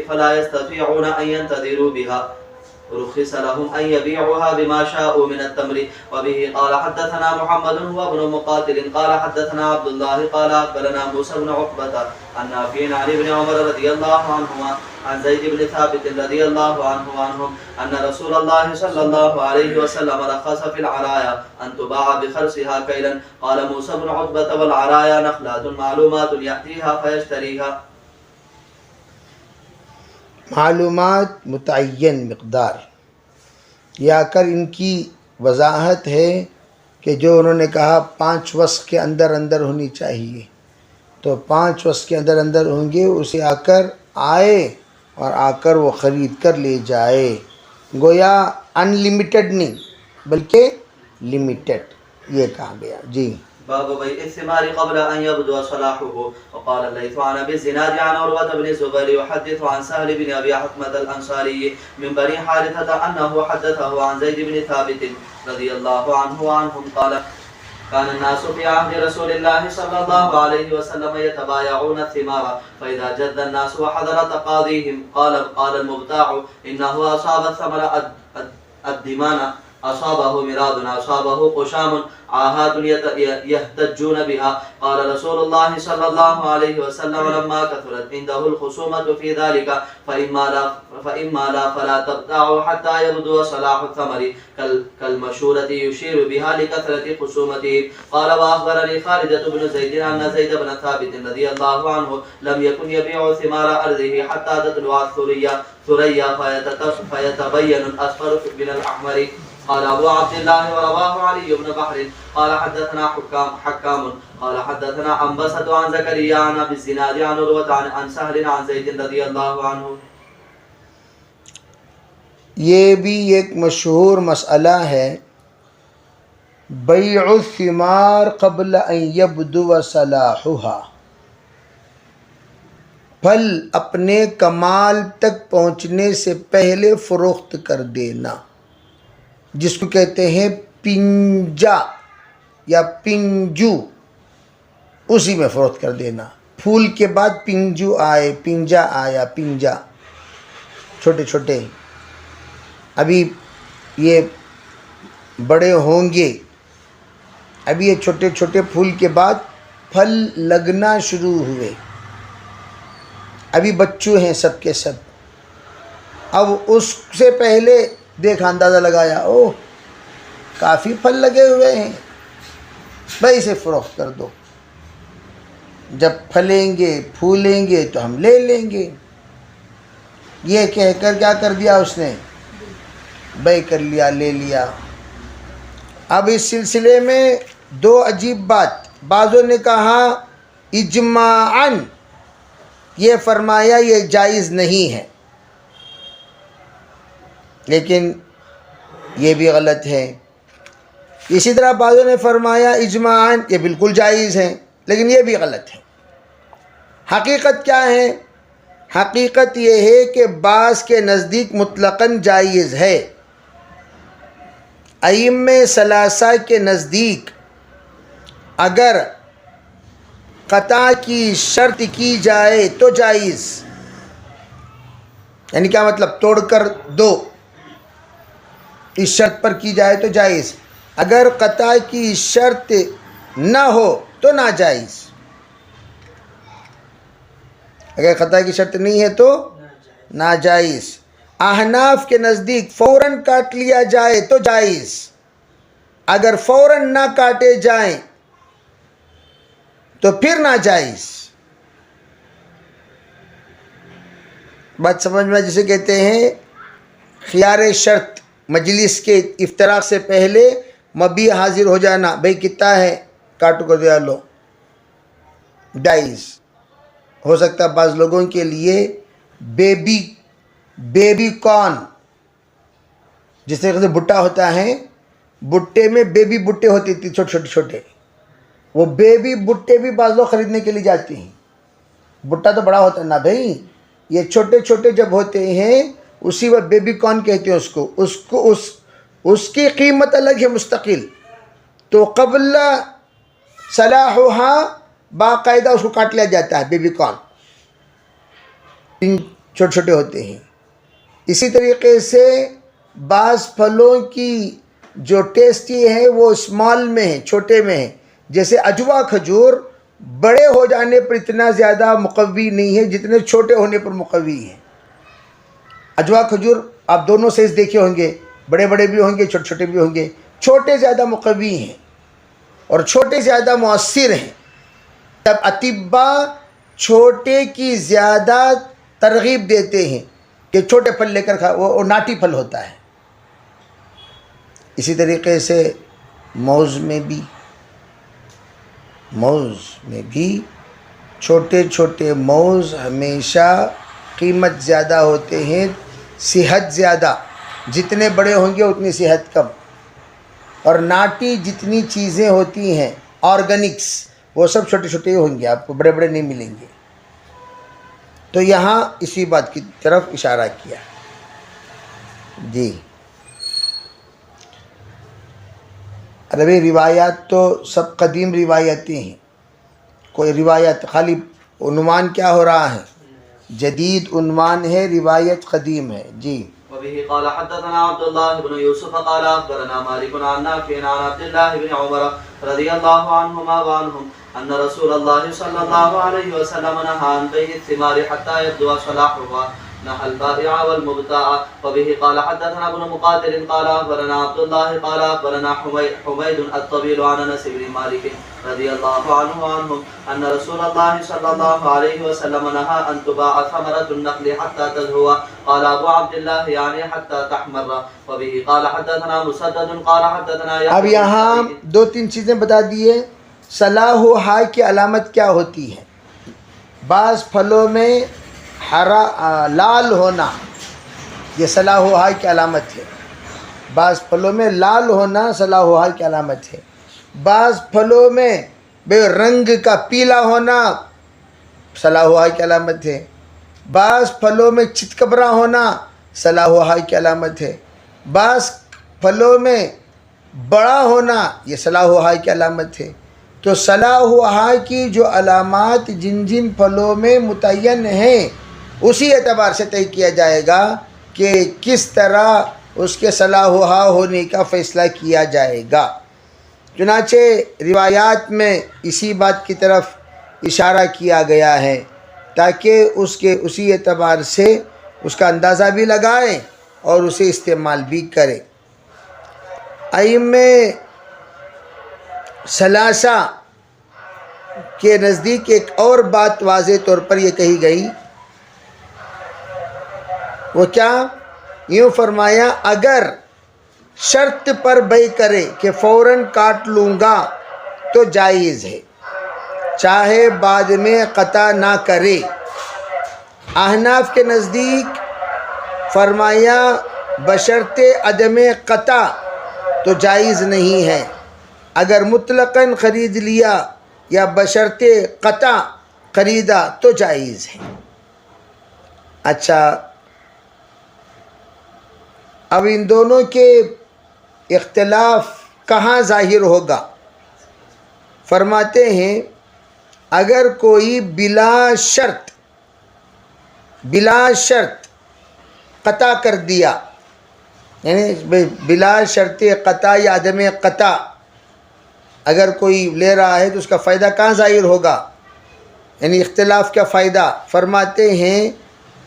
فلا يستطيعون أن ينتظروا بها، رخص لهم أن يبيعوها بما شاءوا من التمر. وبه قال حدثنا محمد هو ابن مقاتل قال حدثنا عبد الله قال أخبرنا موسى بن عقبة عن نافع عن ابن عمر رضي الله عنهما عن زيد بن ثابت رضي الله عنه وعنهم أن رسول الله صلى الله عليه وسلم رخص في العرايا أن تباع بخرصها كيلا. قال موسى بن عقبة والعرايا نخلات معلومات يأتيها فيشتريها. معلومات متعین مقدار، یا کر ان کی وضاحت ہے کہ جو انہوں نے کہا 5 وسق کے اندر اندر ہونی چاہیے، تو 5 وسق کے اندر اندر ہوں گے، اسے آ کر آئے اور آ کر وہ خرید کر لے جائے. گویا ان لمیٹڈ نہیں بلکہ لمیٹڈ یہ کہا گیا. جی. باب بيع الثمار قبل أن يبدو صلاحه. وقال الليث عن أبي الزناد عن عروة بن الزبير يحدث عن سهل بن أبي حكمة الأنصاري من بني حارثة أنه حدثه عن زيد بن ثابت رضي الله عنه وعنهم قال كان الناس في عهد رسول الله صلى الله عليه وسلم يتبايعون الثمار فإذا جد الناس وحضر تقاضيهم قال المبتاع إنه أصاب الثمر الدمان، أصابه مراد، أصابه قشام، عاهات يهتجون بها. قال رسول الله صلى الله عليه وسلم لما كثرت عنده الخصومة في ذلك فإما لا فلا تبتاعوا حتى يبدو صلاح الثمر كالمشورة يشير بها لكثرة خصومته. قال وأخبرني خالد بن زيد أن زيد بن ثابت رضي الله عنه لم يكن يبيع ثمار أرضه حتى تطلع الثريا فيتبين الأصفر من الأحمر. قال أبو عبد الله ورواه علي بن بحر قال حدثنا حكام قال حدثنا أنبسة عن زكريا عن أبي الزناد عن عروة عن سهل عن زيد رضي الله عنه. یہ بھی ایک مشہور مسئلہ ہے، بیع الثمار قبل ان یبدو صلاحها، پھل اپنے کمال تک پہنچنے سے پہلے فروخت کر دینا، جس کو کہتے ہیں پنجا یا پنجو، اسی میں فروخت کر دینا۔ پھول کے بعد پنجو آئے، پنجا آیا، پنجا چھوٹے چھوٹے، ابھی یہ بڑے ہوں گے، ابھی یہ چھوٹے چھوٹے پھول کے بعد پھل لگنا شروع ہوئے، ابھی بچوں ہیں سب کے سب۔ اب اس سے پہلے دیکھا، اندازہ لگایا، اوہ کافی پھل لگے ہوئے ہیں، بھائی اسے فروخت کر دو، جب پھلیں گے پھولیں گے تو ہم لے لیں گے۔ یہ کہہ کر کیا کر دیا اس نے، بیع کر لیا، لے لیا۔ اب اس سلسلے میں دو عجیب بات، بعضوں نے کہا اجماعاً یہ فرمایا یہ جائز نہیں ہے، لیکن یہ بھی غلط ہے۔ اسی طرح بعضوں نے فرمایا اجماعاً یہ بالکل جائز ہے، لیکن یہ بھی غلط ہے۔ حقیقت کیا ہے؟ حقیقت یہ ہے کہ بعض کے نزدیک مطلقاً جائز ہے، ائمہ ثلاثہ کے نزدیک اگر قطع کی شرط کی جائے تو جائز، یعنی کیا مطلب، توڑ کر دو، اس شرط پر کی جائے تو جائز، اگر قطع کی شرط نہ ہو تو ناجائز، اگر قطع کی شرط نہیں ہے تو ناجائز۔ احناف کے نزدیک فوراً کاٹ لیا جائے تو جائز، اگر فوراً نہ کاٹے جائیں تو پھر ناجائز۔ بات سمجھ میں، جسے کہتے ہیں خیار شرط، مجلس کے افتراق سے پہلے مبیع حاضر ہو جانا، بھئی کتنا ہے، کاٹو کو دیا لو، جائز۔ ہو سکتا ہے بعض لوگوں کے لیے بیبی کارن، جس طریقے سے بھٹا ہوتا ہے، بھٹے میں بیبی بھٹے ہوتے تھے چھوٹے چھوٹے چھوٹے، وہ بیبی بھٹے بھی بعض لوگ خریدنے کے لیے جاتے ہیں۔ بھٹا تو بڑا ہوتا ہے نا بھائی، یہ چھوٹے چھوٹے جب ہوتے ہیں اسی وقت بیبی کارن کہتے ہیں اس کی قیمت الگ ہے مستقل، تو قبل صلاحها باقاعدہ اس کو کاٹ لیا جاتا ہے، بیبی کارن چھوٹے چھوٹے ہوتے ہیں۔ اسی طریقے سے بعض پھلوں کی جو ٹیسٹی ہے وہ اسمال میں ہے، چھوٹے میں ہے، جیسے اجوا کھجور بڑے ہو جانے پر اتنا زیادہ مقوی نہیں ہے جتنے چھوٹے ہونے پر مقوی ہے۔ اجوا کھجور آپ دونوں سائز دیکھے ہوں گے، بڑے بڑے بھی ہوں گے، چھوٹے چھوٹے بھی ہوں گے، چھوٹے زیادہ مقوی ہیں اور چھوٹے زیادہ مؤثر ہیں۔ تب اطباء چھوٹے کی زیادہ ترغیب دیتے ہیں کہ چھوٹے پھل لے کر کھا، وہ ناٹی پھل ہوتا ہے۔ اسی طریقے سے موز میں بھی چھوٹے چھوٹے موز ہمیشہ قیمت زیادہ ہوتے ہیں، صحت زیادہ، جتنے بڑے ہوں گے اتنی صحت کم، اور ناٹی جتنی چیزیں ہوتی ہیں آرگینکس وہ سب چھوٹے چھوٹے ہوں گے، آپ کو بڑے بڑے نہیں ملیں گے۔ تو یہاں اسی بات کی طرف اشارہ کیا۔ جی عربی روایات تو سب قدیم روایتیں ہیں، کوئی روایت خالی عنوان کیا ہو رہا ہے، جدید عنوان ہے، روایت قدیم ہے۔ جی وبه قال حدثنا عبد الله بن يوسف قال أخبرنا مالك عن نافع عن عبد الله بن عمر رضي الله عنهما وعنهم أن رسول الله صلى الله عليه وسلم نهى عن بيع الثمار حتى يبدو صلاحها، نهى البائع والمبتاع. وبه قال حدثنا ابن مقاتل قال أخبرنا عبد الله قال أخبرنا حميد الطويل عن أنس بن مالك رضي الله عنه وعنهم أن رسول الله صلى الله عليه وسلم نهى أن تباع ثمرة النخل حتى تزهو. قال أبو عبد الله يعني حتى تحمر. وبه قال حدثنا مسدد قال حدثنا اب یہاں دو تین چیزیں بتا دیے۔ صلاح کی علامت کیا ہوتی ہے؟ بعض پھلوں میں ہرا لال ہونا، یہ صلاح و حال کی علامت ہے. بعض پھلوں میں لال ہونا صلاح و حال کی علامت ہے. بعض پھلوں میں بے رنگ کا پیلا ہونا صلاح و حال کی علامت ہے. بعض پھلوں میں چتکبرا ہونا صلاح و حال کی علامت ہے. بعض پھلوں میں بڑا ہونا یہ صلاح و حال کی علامت ہے. تو صلاح و حال کی جو علامات جن جن پھلوں میں متعین ہیں اسی اعتبار سے طے کیا جائے گا کہ کس طرح اس کے صلاح و حال ہونے کا فیصلہ کیا جائے گا. چنانچہ روایات میں اسی بات کی طرف اشارہ کیا گیا ہے تاکہ اسی اعتبار سے اس کا اندازہ بھی لگائیں اور اسے استعمال بھی کریں. ائمہ ثلاثہ کے نزدیک ایک اور بات واضح طور پر یہ کہی گئی. وہ کیا؟ یوں فرمایا اگر شرط پر بیع کرے کہ فوراً کاٹ لوں گا تو جائز ہے، چاہے بعد میں قطع نہ کرے. احناف کے نزدیک فرمایا بشرط عدم قطع تو جائز نہیں ہے. اگر مطلقاً خرید لیا یا بشرط قطع خریدا تو جائز ہے. اچھا، اب ان دونوں کے اختلاف کہاں ظاہر ہوگا؟ فرماتے ہیں اگر کوئی بلا شرط قطع کر دیا، یعنی بلا شرط قطع یا عدم قطع اگر کوئی لے رہا ہے تو اس کا فائدہ کہاں ظاہر ہوگا؟ یعنی اختلاف کا فائدہ. فرماتے ہیں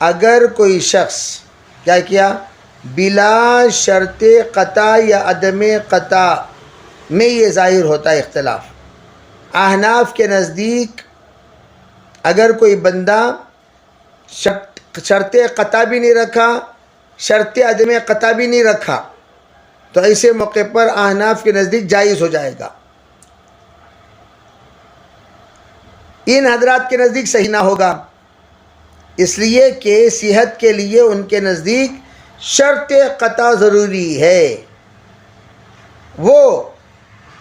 اگر کوئی شخص کیا کیا؟ بلا شرط قطع یا عدم قطع میں یہ ظاہر ہوتا ہے اختلاف. احناف کے نزدیک اگر کوئی بندہ شرط قطع بھی نہیں رکھا، شرط عدم قطع بھی نہیں رکھا، تو ایسے موقع پر احناف کے نزدیک جائز ہو جائے گا. ان حضرات کے نزدیک صحیح نہ ہوگا، اس لیے کہ صحت کے لیے ان کے نزدیک شرط قطع ضروری ہے، وہ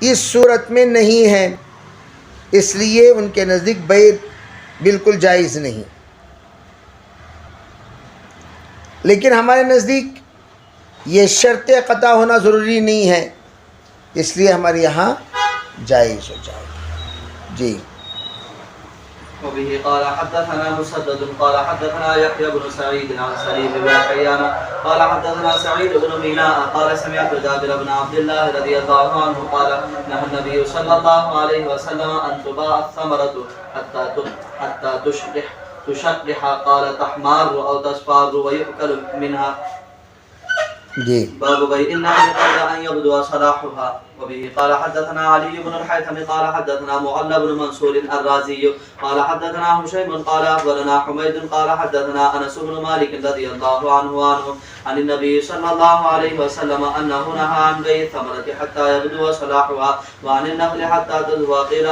اس صورت میں نہیں ہے، اس لیے ان کے نزدیک بیع بالکل جائز نہیں. لیکن ہمارے نزدیک یہ شرط قطع ہونا ضروری نہیں ہے، اس لیے ہمارے یہاں جائز ہو جائے گا. جی. وبه قال حدثنا مسدد قال حدثنا يحيى بن سعيد عن سليم بن حيان قال حدثنا سعيد بن ميناء قال سمعت جابر بن عبد الله رضي الله عنه قال نهى النبي صلى الله عليه وسلم ان تباع الثمرة حتى تشقح قال تحمار او تصفار ويؤكل منها. جی. باب بيع النخل قبل ان يبدو صلاحها. وبه قال حدثنا علي بن الحيثم قال حدثنا معل بن منصور الرازي قال حدثنا هشيم قال اخبرنا حميد قال حدثنا انس بن مالك رضي الله عنه عن النبي صلى الله عليه وسلم انه نهى عن بيع الثمرة حتى يبدو صلاحها وعن النخل حتى تزهو. قيل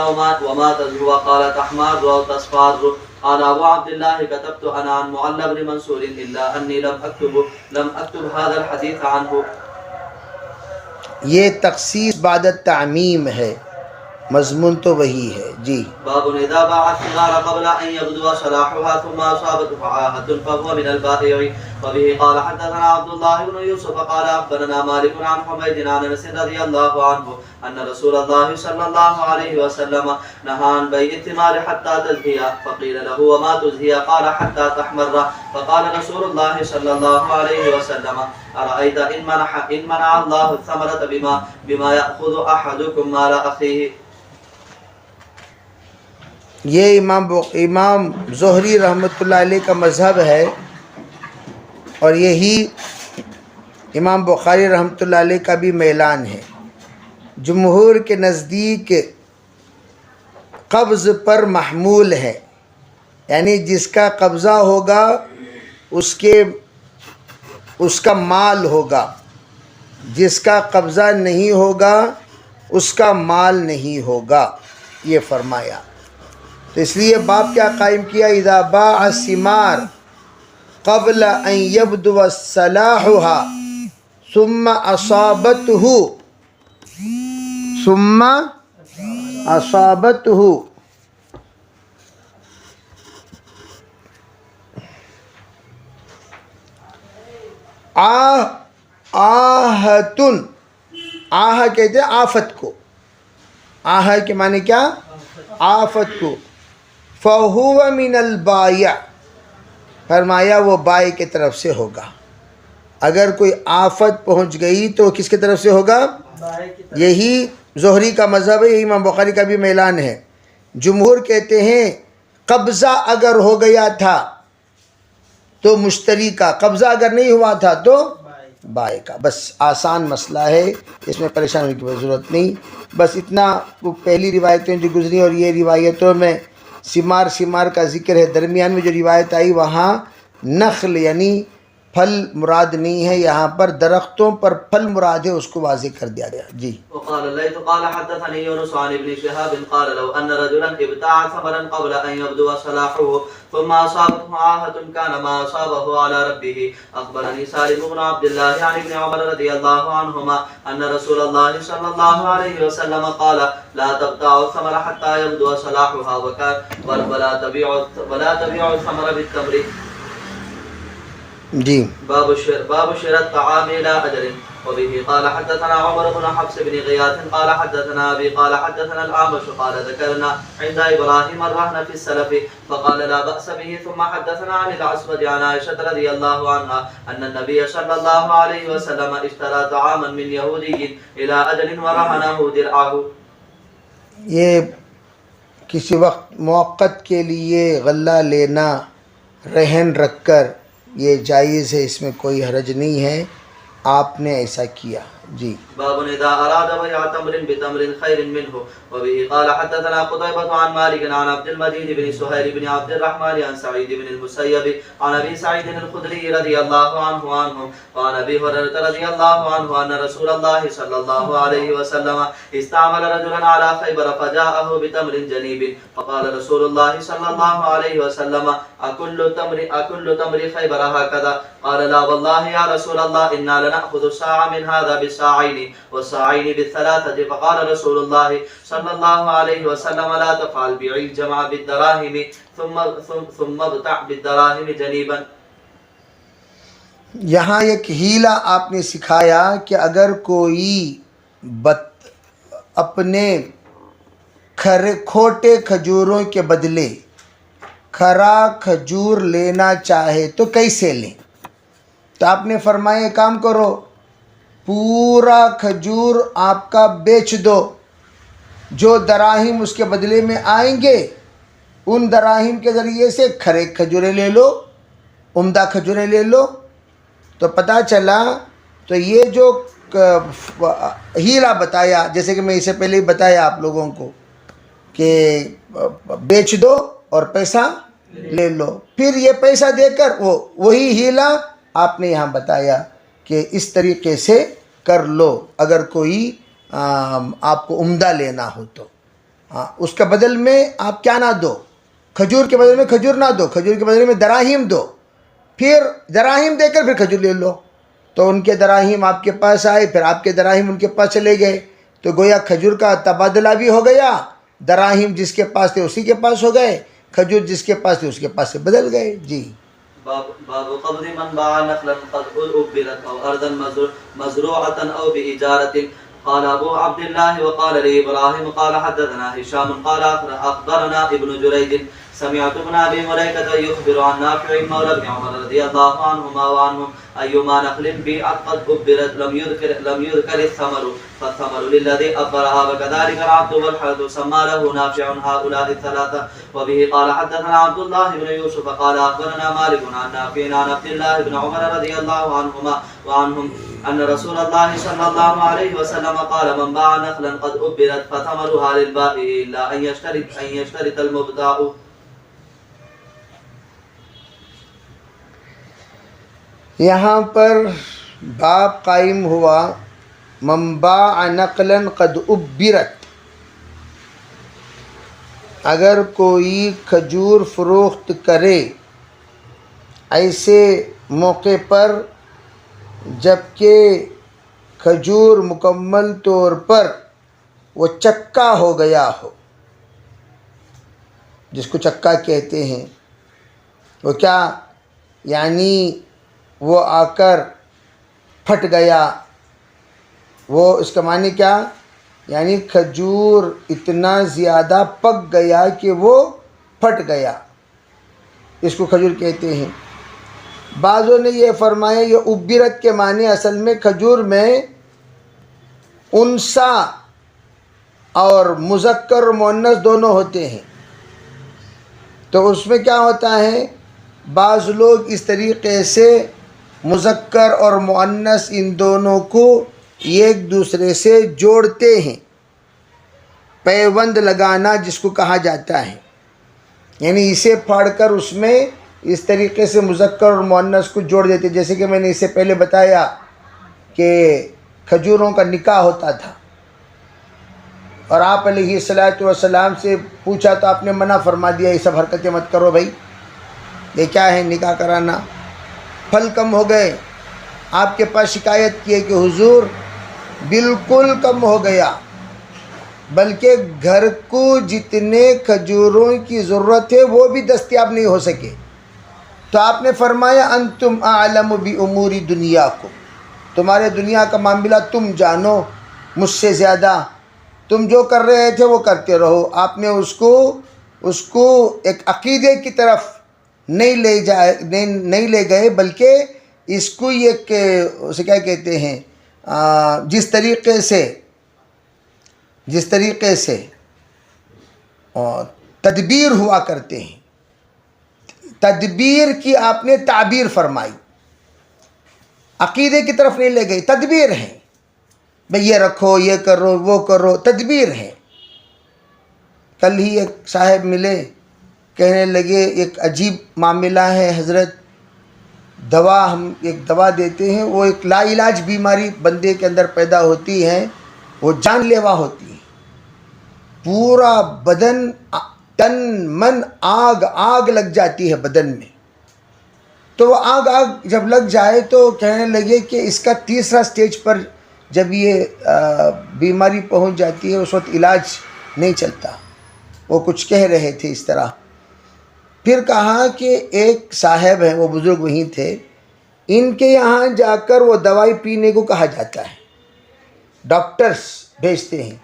وما تزهو؟ قال تحمار او تصفار. قال ابو عبد الله كتبت انا عن معل بن منصور الا اني لم اكتب هذا الحديث عنه. یہ تخصیص بعد التعمیم ہے، مضمون تو وہی ہے. جی. باب اذا باع الثمار قبل ان يبدو صلاحها ثم اصابته عاهة فهو من البائع. وبه قال حدثنا عبد الله بن يوسف قال اخبرنا مالك عن حميد عن انس رضي الله عنه ان رسول الله صلى الله عليه وسلم نهى عن بيع الثمار حتى تزهي. فقيل له وما تزهي؟ قال حتى تحمر. فقال رسول الله صلى الله عليه وسلم ارايت ان منع الله الثمرة بما ياخذ احدكم مال اخيه. یہ امام زہری رحمۃ اللہ علیہ کا مذہب ہے، اور یہی امام بخاری رحمۃ اللہ علیہ کا بھی میلان ہے. جمہور کے نزدیک قبض پر محمول ہے، یعنی جس کا قبضہ ہوگا اس کا مال ہوگا، جس کا قبضہ نہیں ہوگا اس کا مال نہیں ہوگا، یہ فرمایا. تو اس لیے باب کیا قائم کیا؟ اذا باع الثمار، قبل ان يبدو صلاحها ثم اصابته آہتن، آہ کہتے ہیں آفت کو، آہ کے معنی کیا؟ آفت کو. فَهُوَ مِنَ الْبَائِعِ، فرمایا وہ بائع کی طرف سے ہوگا. اگر کوئی آفت پہنچ گئی تو کس کی طرف سے ہوگا؟ یہی زہری کا مذہب ہے، یہی امام بخاری کا بھی اعلان ہے. جمہور کہتے ہیں قبضہ اگر ہو گیا تھا تو مشتری کا، قبضہ اگر نہیں ہوا تھا تو بائع کا. بس آسان مسئلہ ہے، اس میں پریشان ہونے کی ضرورت نہیں. بس اتنا، وہ پہلی روایتیں جو گزری اور یہ روایتوں میں سمار کا ذکر ہے. درمیان میں جو روایت آئی وہاں نخل یعنی پھل مراد نہیں ہے، یہاں پر درختوں پر پھل مراد ہے، اس کو واضح کر دیا گیا. جی. وقال الليث قال حدثني يونس عن ابن شهاب قال لو أن رجلا ابتاع ثمرا قبل أن يبدو صلاحه ثم أصابته عاهة كان ما أصابه على ربه. أخبرني سالم بن عبد الله عن ابن عمر رضي الله عنهما أن رسول الله صلى الله عليه وسلم قال لا تبتاعوا الثمر حتى يبدو صلاحها ولا تبيعوا الثمر بالتمر. جی. باب شراء الطعام إلى أجل. وبه قال حدثنا عمر بن حفص بن غياث قال حدثنا أبي قال حدثنا الأعمش قال ذكرنا عند إبراهيم الرهن في السلف فقال لا بأس به. ثم حدثنا عن الأسود عن عائشة رضي الله عنها أن النبي صلى الله عليه وسلم اشترى طعاما من يهودي إلى أجل ورهنه درعه. یہ کسی وقت موقت کے لیے غلہ لینا رہن رکھ کر یہ جائز ہے، اس میں کوئی حرج نہیں ہے، آپ نے ایسا کیا. جی. باب اذا اراد بيع تمر بتمر خير منه. وبه قال حدثنا قتيبة عن مالك عن عبد المجيد بن سهيل بن عبد الرحمن عن سعيد بن المسيب عن ابي سعيد الخدري رضي الله عنهم وعن ابي هريرة رضي الله عنه ان رسول الله صلى الله عليه وسلم استعمل رجلا على خيبر فجاءه بتمر جنيب فقال رسول الله صلى الله عليه وسلم اكل تمر خيبر هكذا؟ قال لا والله يا رسول الله انا لنأخذ الساعة من هذا بالساعين والساعين بالثلاثة. فقال رسول الله صلى الله عليه وسلم لا تفعل بيع الجمع بالدراهم ثم ابتع بالدراهم جنيبا. یہاں ایک ہیلا آپ نے سکھایا کہ اگر کوئی اپنے کھوٹے کھجوروں کے بدلے کھرا کھجور لینا چاہے تو کیسے لیں؟ تو آپ نے فرمایا کام کرو، پورا کھجور آپ کا بیچ دو، جو دراہیم اس کے بدلے میں آئیں گے ان دراہیم کے ذریعے سے کھرے کھجوریں لے لو، عمدہ کھجوریں لے لو. تو پتہ چلا تو یہ جو ہیلا بتایا، جیسے کہ میں اسے پہلے ہی بتایا آپ لوگوں کو کہ بیچ دو اور پیسہ لے لو، پھر یہ پیسہ دے کر وہی ہیلا آپ نے یہاں بتایا کہ اس طریقے سے کر لو. اگر کوئی آپ کو عمدہ لینا ہو تو اس کا بدل میں آپ کیا نہ دو، کھجور کے بدل میں کھجور نہ دو، کھجور کے بدل میں دراہیم دو، پھر دراہیم دے کر پھر کھجور لے لو. تو ان کے دراہیم آپ کے پاس آئے، پھر آپ کے دراہیم ان کے پاس چلے گئے، تو گویا کھجور کا تبادلہ بھی ہو گیا، دراہیم جس کے پاس تھے اسی کے پاس ہو گئے، کھجور جس کے پاس تھے اس کے پاس سے بدل گئے. جی. باب قبض من باع نخلا قد أبرت أو أرضا مزروعة أو بإجارة. قال أبو عبد الله وقال لي إبراهيم قال حدثنا هشام قال أخبرنا ابن جريج سمعت ابن أبي مليكة يخبر عن نافع مولى ابن عمر رضي الله عنهما وعنهم أيما نخل بيعت قد أبرت لم يذكر الثمر فالثمر للذي أبرها وكذلك العبد والحرث سمى له نافع هؤلاء الثلاثة. وبه قال حدثنا عبد الله بن يوسف قال أخبرنا مالك عن نافع عن عبد الله بن عمر رضي الله عنهما وعنهم أن رسول الله صلى الله عليه وسلم قال من باع نخلا قد أبرت فثمرها للبائع إلا أن يشترط المبتاع. یہاں پر باب قائم ہوا من باع نقلا قد ابرت. اگر کوئی کھجور فروخت کرے ایسے موقع پر جب کہ کھجور مکمل طور پر وہ چکا ہو گیا ہو، جس کو چکا کہتے ہیں، وہ کیا یعنی وہ آ کر پھٹ گیا، وہ اس کا معنی کیا، یعنی کھجور اتنا زیادہ پک گیا کہ وہ پھٹ گیا، اس کو کھجور کہتے ہیں۔ بعضوں نے یہ فرمایا یہ ابرت کے معنی اصل میں کھجور میں انثی اور مذکر اور مؤنث دونوں ہوتے ہیں، تو اس میں کیا ہوتا ہے، بعض لوگ اس طریقے سے مذکر اور مؤنث ان دونوں کو ایک دوسرے سے جوڑتے ہیں، پیوند لگانا جس کو کہا جاتا ہے، یعنی اسے پھاڑ کر اس میں اس طریقے سے مذکر اور مؤنث کو جوڑ دیتے، جیسے کہ میں نے اس سے پہلے بتایا کہ کھجوروں کا نکاح ہوتا تھا اور آپ علیہ الصلاۃ والسلام سے پوچھا تو آپ نے منع فرما دیا، یہ سب حرکتیں مت کرو بھائی، یہ کیا ہے نکاح کرانا، پھل کم ہو گئے، آپ کے پاس شکایت کی ہے کہ حضور بالکل کم ہو گیا، بلکہ گھر کو جتنے کھجوروں کی ضرورت ہے وہ بھی دستیاب نہیں ہو سکے، تو آپ نے فرمایا انتم اعلم بامور دنیاکم، تمہارے دنیا کا معاملہ تم جانو مجھ سے زیادہ، تم جو کر رہے تھے وہ کرتے رہو۔ آپ نے اس کو ایک عقیدے کی طرف نہیں لے گئے، بلکہ اس کو ایک اسے کیا کہتے ہیں، جس طریقے سے تدبیر ہوا کرتے ہیں، تدبیر کی آپ نے تعبیر فرمائی، عقیدے کی طرف نہیں لے گئی، تدبیر ہے بھئی یہ رکھو، یہ کرو، وہ کرو، تدبیر ہے۔ کل ہی ایک صاحب ملے، کہنے لگے ایک عجیب معاملہ ہے حضرت، ہم ایک دوا دیتے ہیں، وہ ایک لا علاج بیماری بندے کے اندر پیدا ہوتی ہے، وہ جان لیوا ہوتی ہے، پورا بدن تن من آگ لگ جاتی ہے بدن میں، تو وہ آگ جب لگ جائے تو کہنے لگے کہ اس کا تیسرا سٹیج پر جب یہ بیماری پہنچ جاتی ہے اس وقت علاج نہیں چلتا، وہ کچھ کہہ رہے تھے اس طرح۔ پھر کہا کہ ایک صاحب ہیں، وہ بزرگ وہیں تھے، ان کے یہاں جا کر وہ دوائی پینے کو کہا جاتا ہے، ڈاکٹرز بھیجتے ہیں،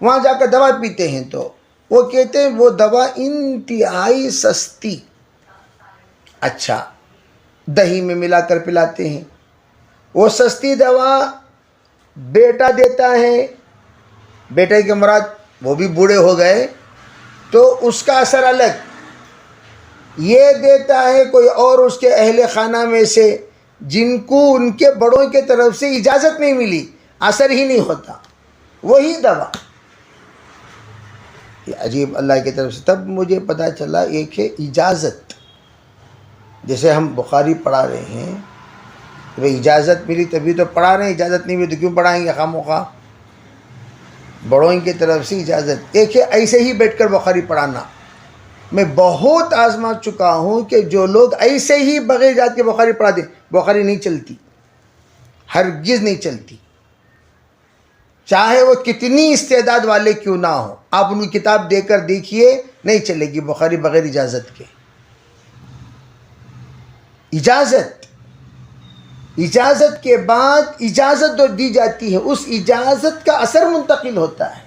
وہاں جا کر دوا پیتے ہیں، تو وہ کہتے ہیں وہ دوا انتہائی سستی، اچھا دہی میں ملا کر پلاتے ہیں، وہ سستی دوا بیٹا دیتا ہے، بیٹے کے مراد وہ بھی بوڑھے ہو گئے تو اس کا اثر الگ، یہ دیتا ہے کوئی اور اس کے اہل خانہ میں سے جن کو ان کے بڑوں کے طرف سے اجازت نہیں ملی، اثر ہی نہیں ہوتا، وہی دوا، یہ عجیب اللہ کی طرف سے۔ تب مجھے پتہ چلا ایک ہے اجازت، جیسے ہم بخاری پڑھا رہے ہیں، بھئی اجازت ملی تبھی تو پڑھا رہے ہیں، اجازت نہیں ملی تو کیوں پڑھائیں گے خواہ بڑوں کی طرف سے اجازت۔ ایک ہے ایسے ہی بیٹھ کر بخاری پڑھانا، میں بہت آزما چکا ہوں کہ جو لوگ ایسے ہی بغیر اجازت کے بخاری پڑھا دیں، بخاری نہیں چلتی، ہرگز نہیں چلتی، چاہے وہ کتنی استعداد والے کیوں نہ ہوں، آپ ان کی کتاب دے کر دیکھیے، نہیں چلے گی بخاری بغیر اجازت کے۔ اجازت کے بعد اجازت جو دی جاتی ہے اس اجازت کا اثر منتقل ہوتا ہے۔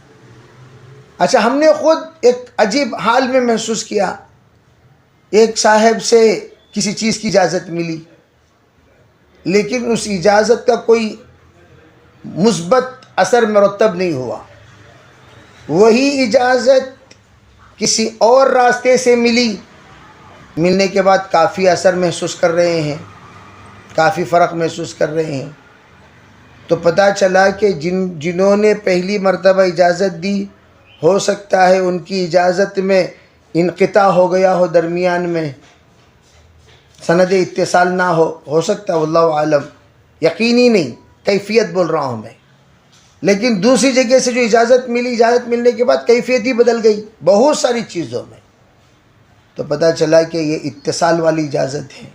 اچھا، ہم نے خود ایک عجیب حال میں محسوس کیا، ایک صاحب سے کسی چیز کی اجازت ملی، لیکن اس اجازت کا کوئی مثبت اثر مرتب نہیں ہوا، وہی اجازت کسی اور راستے سے ملی، ملنے کے بعد کافی اثر محسوس کر رہے ہیں، کافی فرق محسوس کر رہے ہیں، تو پتہ چلا کہ جنہوں نے پہلی مرتبہ اجازت دی، ہو سکتا ہے ان کی اجازت میں انقطاع ہو گیا ہو، درمیان میں سند اتصال نہ ہو سکتا، واللہ عالم، یقینی نہیں، کیفیت بول رہا ہوں میں، لیکن دوسری جگہ سے جو اجازت ملی، اجازت ملنے کے بعد کیفیت ہی بدل گئی بہت ساری چیزوں میں، تو پتہ چلا کہ یہ اتصال والی اجازت ہے،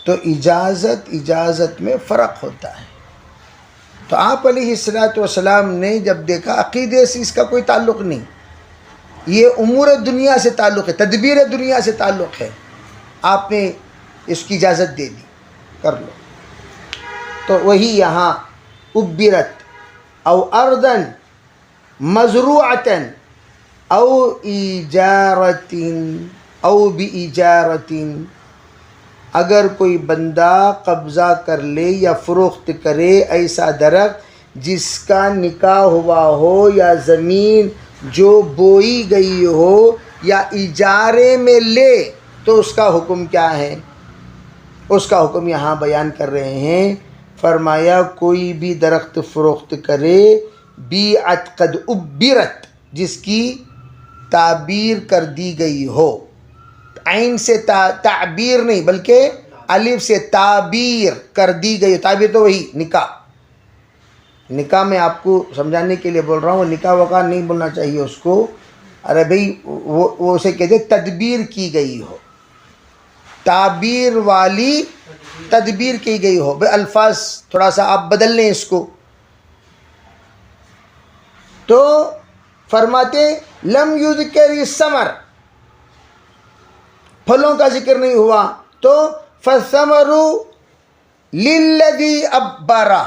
تو اجازت میں فرق ہوتا ہے. تو آپ علیہ الصلوۃ والسلام نے جب دیکھا عقیدے سے اس کا کوئی تعلق نہیں، یہ امور دنیا سے تعلق ہے، تدبیر دنیا سے تعلق ہے، آپ نے اس کی اجازت دے دی، کر لو. تو وہی یہاں ابرت او اردن مزروعتن او ایجارت او بإجارت، اگر کوئی بندہ قبضہ کر لے یا فروخت کرے ایسا درخت جس کا نکاح ہوا ہو یا زمین جو بوئی گئی ہو یا اجارے میں لے، تو اس کا حکم کیا ہے؟ اس کا حکم یہاں بیان کر رہے ہیں. فرمایا کوئی بھی درخت فروخت کرے بیعت قد ابرت، جس کی تعبیر کر دی گئی ہو، عین سے تعبیر نہیں بلکہ الف سے تعبیر کر دی گئی. تعبیر تو وہی نکاح میں آپ کو سمجھانے کے لیے بول رہا ہوں، نکاح وقاع نہیں بولنا چاہیے اس کو. ارے بھئی وہ اسے کہتے تدبیر کی گئی ہو، تعبیر والی تدبیر کی گئی ہو. بھئی الفاظ تھوڑا سا آپ بدل لیں اس کو. تو فرماتے لم یذکر الثمر، پھلوں کا ذکر نہیں ہوا، تو فالثمر للذی ابرا،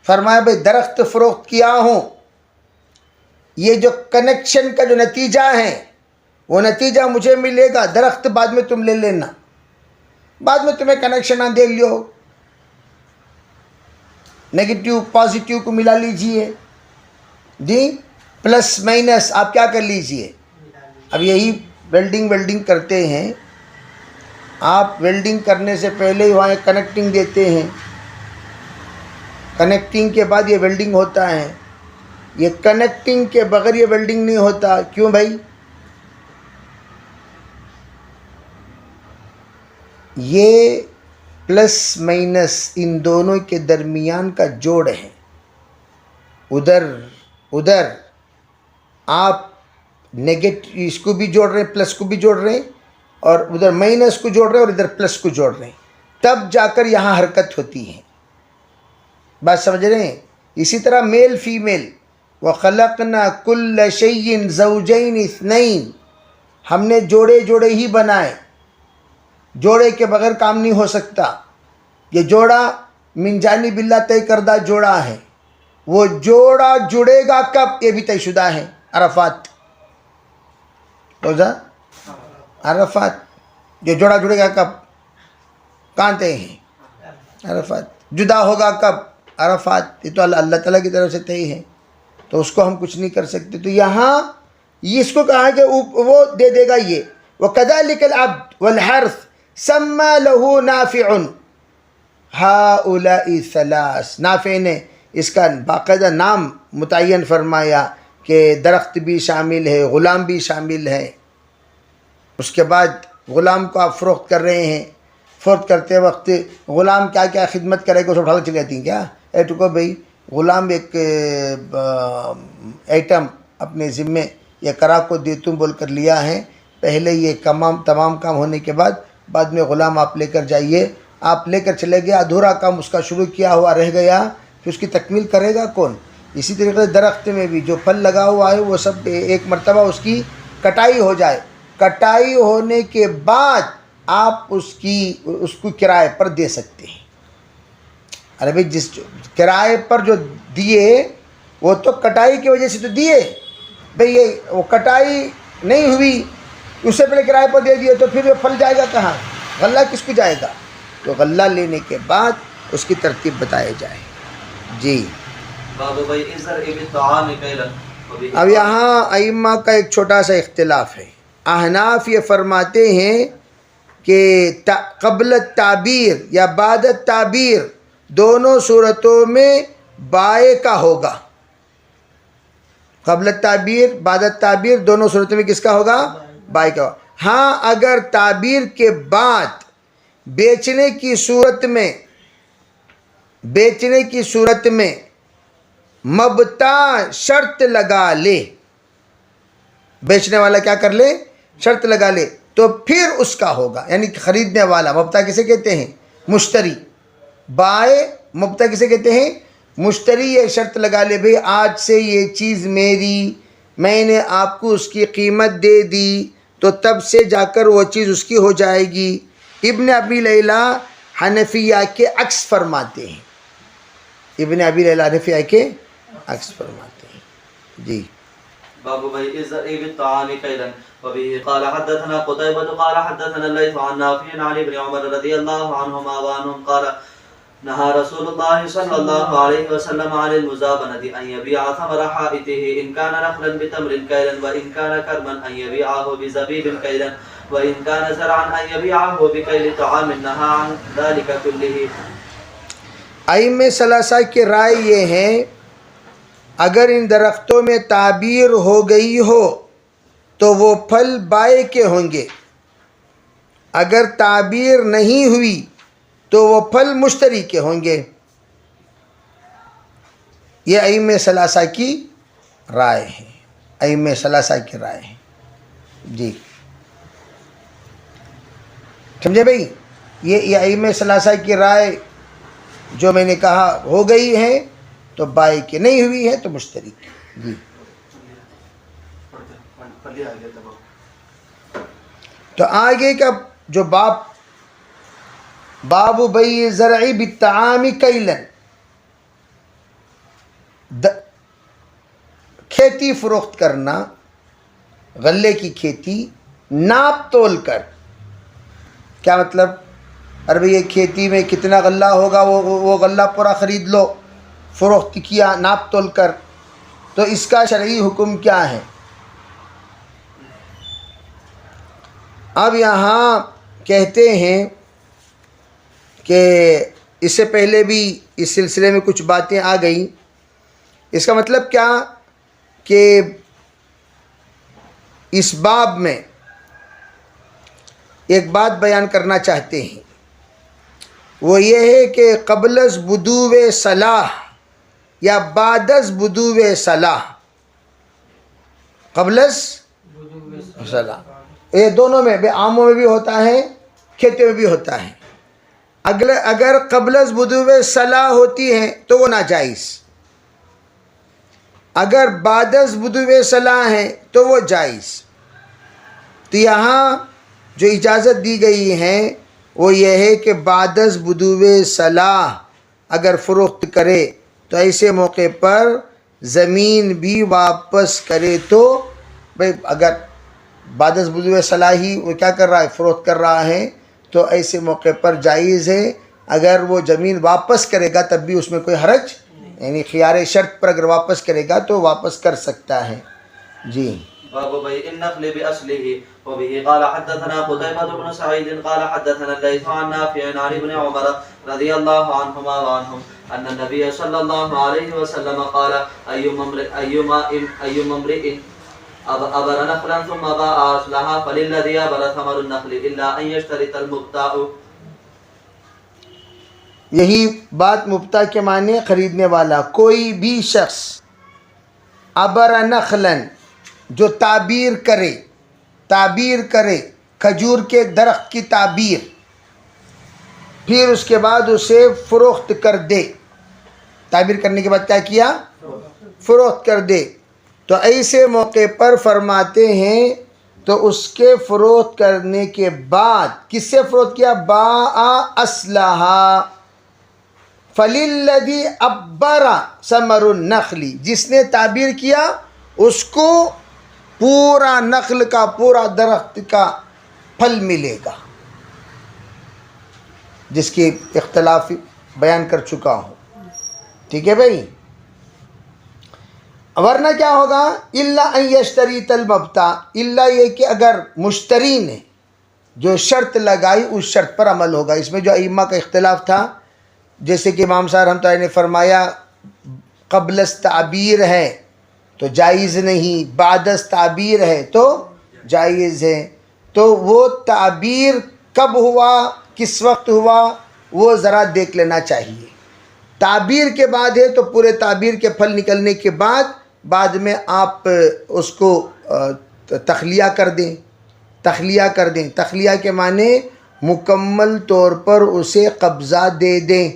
فرمایا بھئی درخت فروخت کیا ہوں، یہ جو کنیکشن کا جو نتیجہ ہے وہ نتیجہ مجھے ملے گا، درخت بعد میں تم لے لینا، بعد میں تمہیں کنیکشن دے لیو، نیگیٹیو پازیٹیو کو ملا لیجئے جی، پلس مائنس آپ کیا کر لیجئے. اب یہی ویلڈنگ کرتے ہیں آپ، ویلڈنگ کرنے سے پہلے ہی وہاں کنیکٹنگ دیتے ہیں، کنیکٹنگ کے بعد یہ ویلڈنگ ہوتا ہے. یہ کنیکٹنگ کے بغیر یہ ویلڈنگ نہیں ہوتا. کیوں بھائی؟ یہ پلس مائنس ان دونوں کے درمیان کا جوڑ ہے. ادھر آپ نیگیٹو اس کو بھی جوڑ رہے ہیں، پلس کو بھی جوڑ رہے ہیں، اور ادھر مائنس کو جوڑ رہے ہیں اور ادھر پلس کو جوڑ رہے ہیں، تب جا کر یہاں حرکت ہوتی ہے. بات سمجھ رہے ہیں؟ اسی طرح میل فیمیل، وَخَلَقْنَا كُلَّ شَيْءٍ زَوْجَيْنِ اثْنَيْنِ، ہم نے جوڑے ہی بنائے، جوڑے کے بغیر کام نہیں ہو سکتا. یہ جوڑا من جانب اللہ طے کردہ جوڑا ہے. وہ جوڑا جڑے گا کب؟ یہ بھی طے شدہ ہے. عرفات روزہ عرفات، یہ جوڑا جڑے گا کب؟ کہاں طے ہیں؟ عرفات. جدا ہوگا کب؟ عرفات. یہ تو اللہ تعالیٰ کی طرف سے طے ہے، تو اس کو ہم کچھ نہیں کر سکتے. تو یہاں اس کو کہا کہ وہ دے دے گا یہ. وَكَذَلِكَ الْعَبْدُ وَالْحَرْثُ سَمَّى لَهُ نَافِعٌ، هَؤُلَاءِ ثَلَاث، نافع نے اس کا باقاعدہ نام متعین فرمایا کہ درخت بھی شامل ہے، غلام بھی شامل ہے. اس کے بعد غلام کو آپ فروخت کر رہے ہیں، فروخت کرتے وقت غلام کیا کیا خدمت کرے گا اس کو اٹھا چلی جاتی ہیں کیا؟ اے ٹکو بھائی، غلام ایک ایٹم اپنے ذمے یہ کرا کو دے تم بول کر لیا ہے. پہلے یہ تمام کام ہونے کے بعد میں غلام آپ لے کر جائیے. آپ لے کر چلے گیا، ادھورا کام اس کا شروع کیا ہوا رہ گیا، پھر اس کی تکمیل کرے گا کون؟ اسی طریقے سے درخت میں بھی جو پھل لگا ہوا ہے وہ سب ایک مرتبہ اس کی کٹائی ہو جائے، کٹائی ہونے کے بعد آپ اس کو کرائے پر دے سکتے ہیں. ارے بھائی جس کرائے پر جو دیے وہ تو کٹائی کی وجہ سے تو دیے بھئی، یہ وہ کٹائی نہیں ہوئی اس سے پہلے کرائے پر دے دیے، تو پھر وہ پھل جائے گا کہاں؟ غلہ کس کو جائے گا؟ تو غلہ لینے کے بعد اس کی ترتیب بتائے جائے. جی اب یہاں ائمہ کا ایک چھوٹا سا اختلاف ہے. احناف یہ فرماتے ہیں کہ قبل التعبیر یا بعد التعبیر دونوں صورتوں میں بائے کا ہوگا. قبل التعبیر بعد التعبیر دونوں صورتوں میں کس کا ہوگا؟ بائے کا ہوگا. ہاں اگر تعبیر کے بعد بیچنے کی صورت میں مبتاع شرط لگا لے، بیچنے والا کیا کر لے؟ شرط لگا لے. تو پھر اس کا ہوگا، یعنی خریدنے والا، مبتاء کسے کہتے ہیں؟ مشتری. بائے مبتاء کسے کہتے ہیں؟ مشتری یہ شرط لگا لے بھئی آج سے یہ چیز میری، میں نے آپ کو اس کی قیمت دے دی، تو تب سے جا کر وہ چیز اس کی ہو جائے گی. ابن ابی لیلہ حنفیہ کے عکس فرماتے ہیں. ابن ابی لیلہ حنفیہ کے عکس فرماتے ہیں. جی. باب بيع الزرع بالطعام كيلا. وبه قال حدثنا قتيبة قال حدثنا الليث عن نافع عن ابن عمر رضي الله عنهما وعنهم قال نهى رسول الله صلى الله عليه وسلم عن المزابنة أن يبيع ثمر حائطه إن كان نخلا بتمر كيلا وإن كان كرما أن يبيعه بزبيب كيلا وإن كان زرعا أن يبيعه بكيل طعام. نهى عن ذلك كله. ائمہ ثلاثہ کی رائے یہ ہے اگر ان درختوں میں تعبیر ہو گئی ہو تو وہ پھل بائے کے ہوں گے، اگر تعبیر نہیں ہوئی تو وہ پھل مشتری کے ہوں گے. یہ ائمہ ثلاثہ کی رائے ہے، ائمہ ثلاثہ کی رائے ہے. جی سمجھے بھائی؟ یہ ائمہ ثلاثہ کی رائے جو میں نے کہا ہو گئی ہے تو بائے کی، نہیں ہوئی ہے تو مشتری کی. جی تو آگے کا جو باب بیع الزرع بالطعام کیلا، کھیتی فروخت کرنا، غلے کی کھیتی ناپ تول کر. کیا مطلب؟ ارے یہ کھیتی میں کتنا غلہ ہوگا وہ غلہ پورا خرید لو، فروخت کیا ناپ تول کر. تو اس کا شرعی حکم کیا ہے؟ اب یہاں کہتے ہیں کہ اس سے پہلے بھی اس سلسلے میں کچھ باتیں آ گئیں. اس کا مطلب کیا کہ اس باب میں ایک بات بیان کرنا چاہتے ہیں، وہ یہ ہے کہ قبل از بدوء صلاح یا بعد از بدوء صلاح، قبل از صلاح، یہ دونوں میں عاموں میں بھی ہوتا ہے، کھیتوں میں بھی ہوتا ہے. اگر قبل از بدوء صلاح ہوتی ہے تو وہ ناجائز، اگر بعد از بدوء صلاح ہے تو وہ جائز. تو یہاں جو اجازت دی گئی ہے وہ یہ ہے کہ بعد از بدوء صلاح اگر فروخت کرے تو ایسے موقع پر زمین بھی واپس کرے. تو بھائی اگر بعد از بدوء صلاح ہی وہ کیا کر رہا ہے؟ فروخت کر رہا ہے، تو ایسے موقع پر جائز ہے. اگر وہ زمین واپس کرے گا تب بھی اس میں کوئی حرج، یعنی خیار شرط پر اگر واپس کرے گا تو واپس کر سکتا ہے. جی. باب بيع النخل بأصله. وبه قال حدثنا قتيبة بن سعيد قال حدثنا الليث عن نافع عن ابن عمر رضي الله عنهما وعنهم أن النبي صلى الله عليه وسلم قال أيما امرئ أبر نخلا ثم باع أصلها فللذي أبر ثمر النخل إلا أن يشترط المبتاع. یہی بات مبتاع کے معنی خریدنے والا. کوئی بھی شخص ابر نخلن جو تعبیر کرے کھجور کے درخت کی تعبیر، پھر اس کے بعد اسے فروخت کر دے. تعبیر کرنے کے بعد کیا کیا؟ فروخت کر دے. تو ایسے موقع پر فرماتے ہیں تو اس کے فروخت کرنے کے بعد کس سے فروخت کیا؟ باع اصلہا فللذی ابر ثمر النخل، جس نے تعبیر کیا اس کو پورا نخل کا، پورا درخت کا پھل ملے گا، جس کی اختلاف بیان کر چکا ہوں. ٹھیک ہے بھائی؟ ورنہ کیا ہوگا؟ الا ان یشتریط المبتاع، الا یہ کہ اگر مشتری نے جو شرط لگائی اس شرط پر عمل ہوگا. اس میں جو ائمہ کا اختلاف تھا، جیسے کہ امام صاحب رحمۃ اللہ نے فرمایا قبل از تعبیر ہے تو جائز نہیں، بعد از تعبیر ہے تو جائز ہے. تو وہ تعبیر کب ہوا، کس وقت ہوا، وہ ذرا دیکھ لینا چاہیے. تعبیر کے بعد ہے تو پورے تعبیر کے پھل نکلنے کے بعد میں آپ اس کو تخلیہ کر دیں، تخلیہ کر دیں. تخلیہ کے معنی مکمل طور پر اسے قبضہ دے دیں.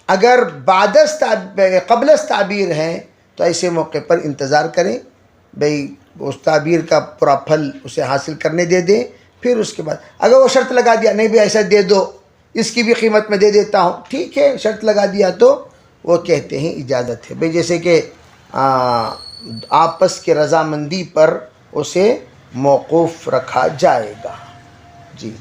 اگر قبل تعبیر ہیں تو ایسے موقع پر انتظار کریں، بھئی اس تعبیر کا پورا پھل اسے حاصل کرنے دے دیں. پھر اس کے بعد اگر وہ شرط لگا دیا نہیں بھی ایسا دے دو، اس کی بھی قیمت میں دے دیتا ہوں، ٹھیک ہے، شرط لگا دیا تو وہ کہتے ہیں اجازت ہے. بھئی جیسے کہ آپس کی رضامندی پر اسے موقوف رکھا جائے گا. جی.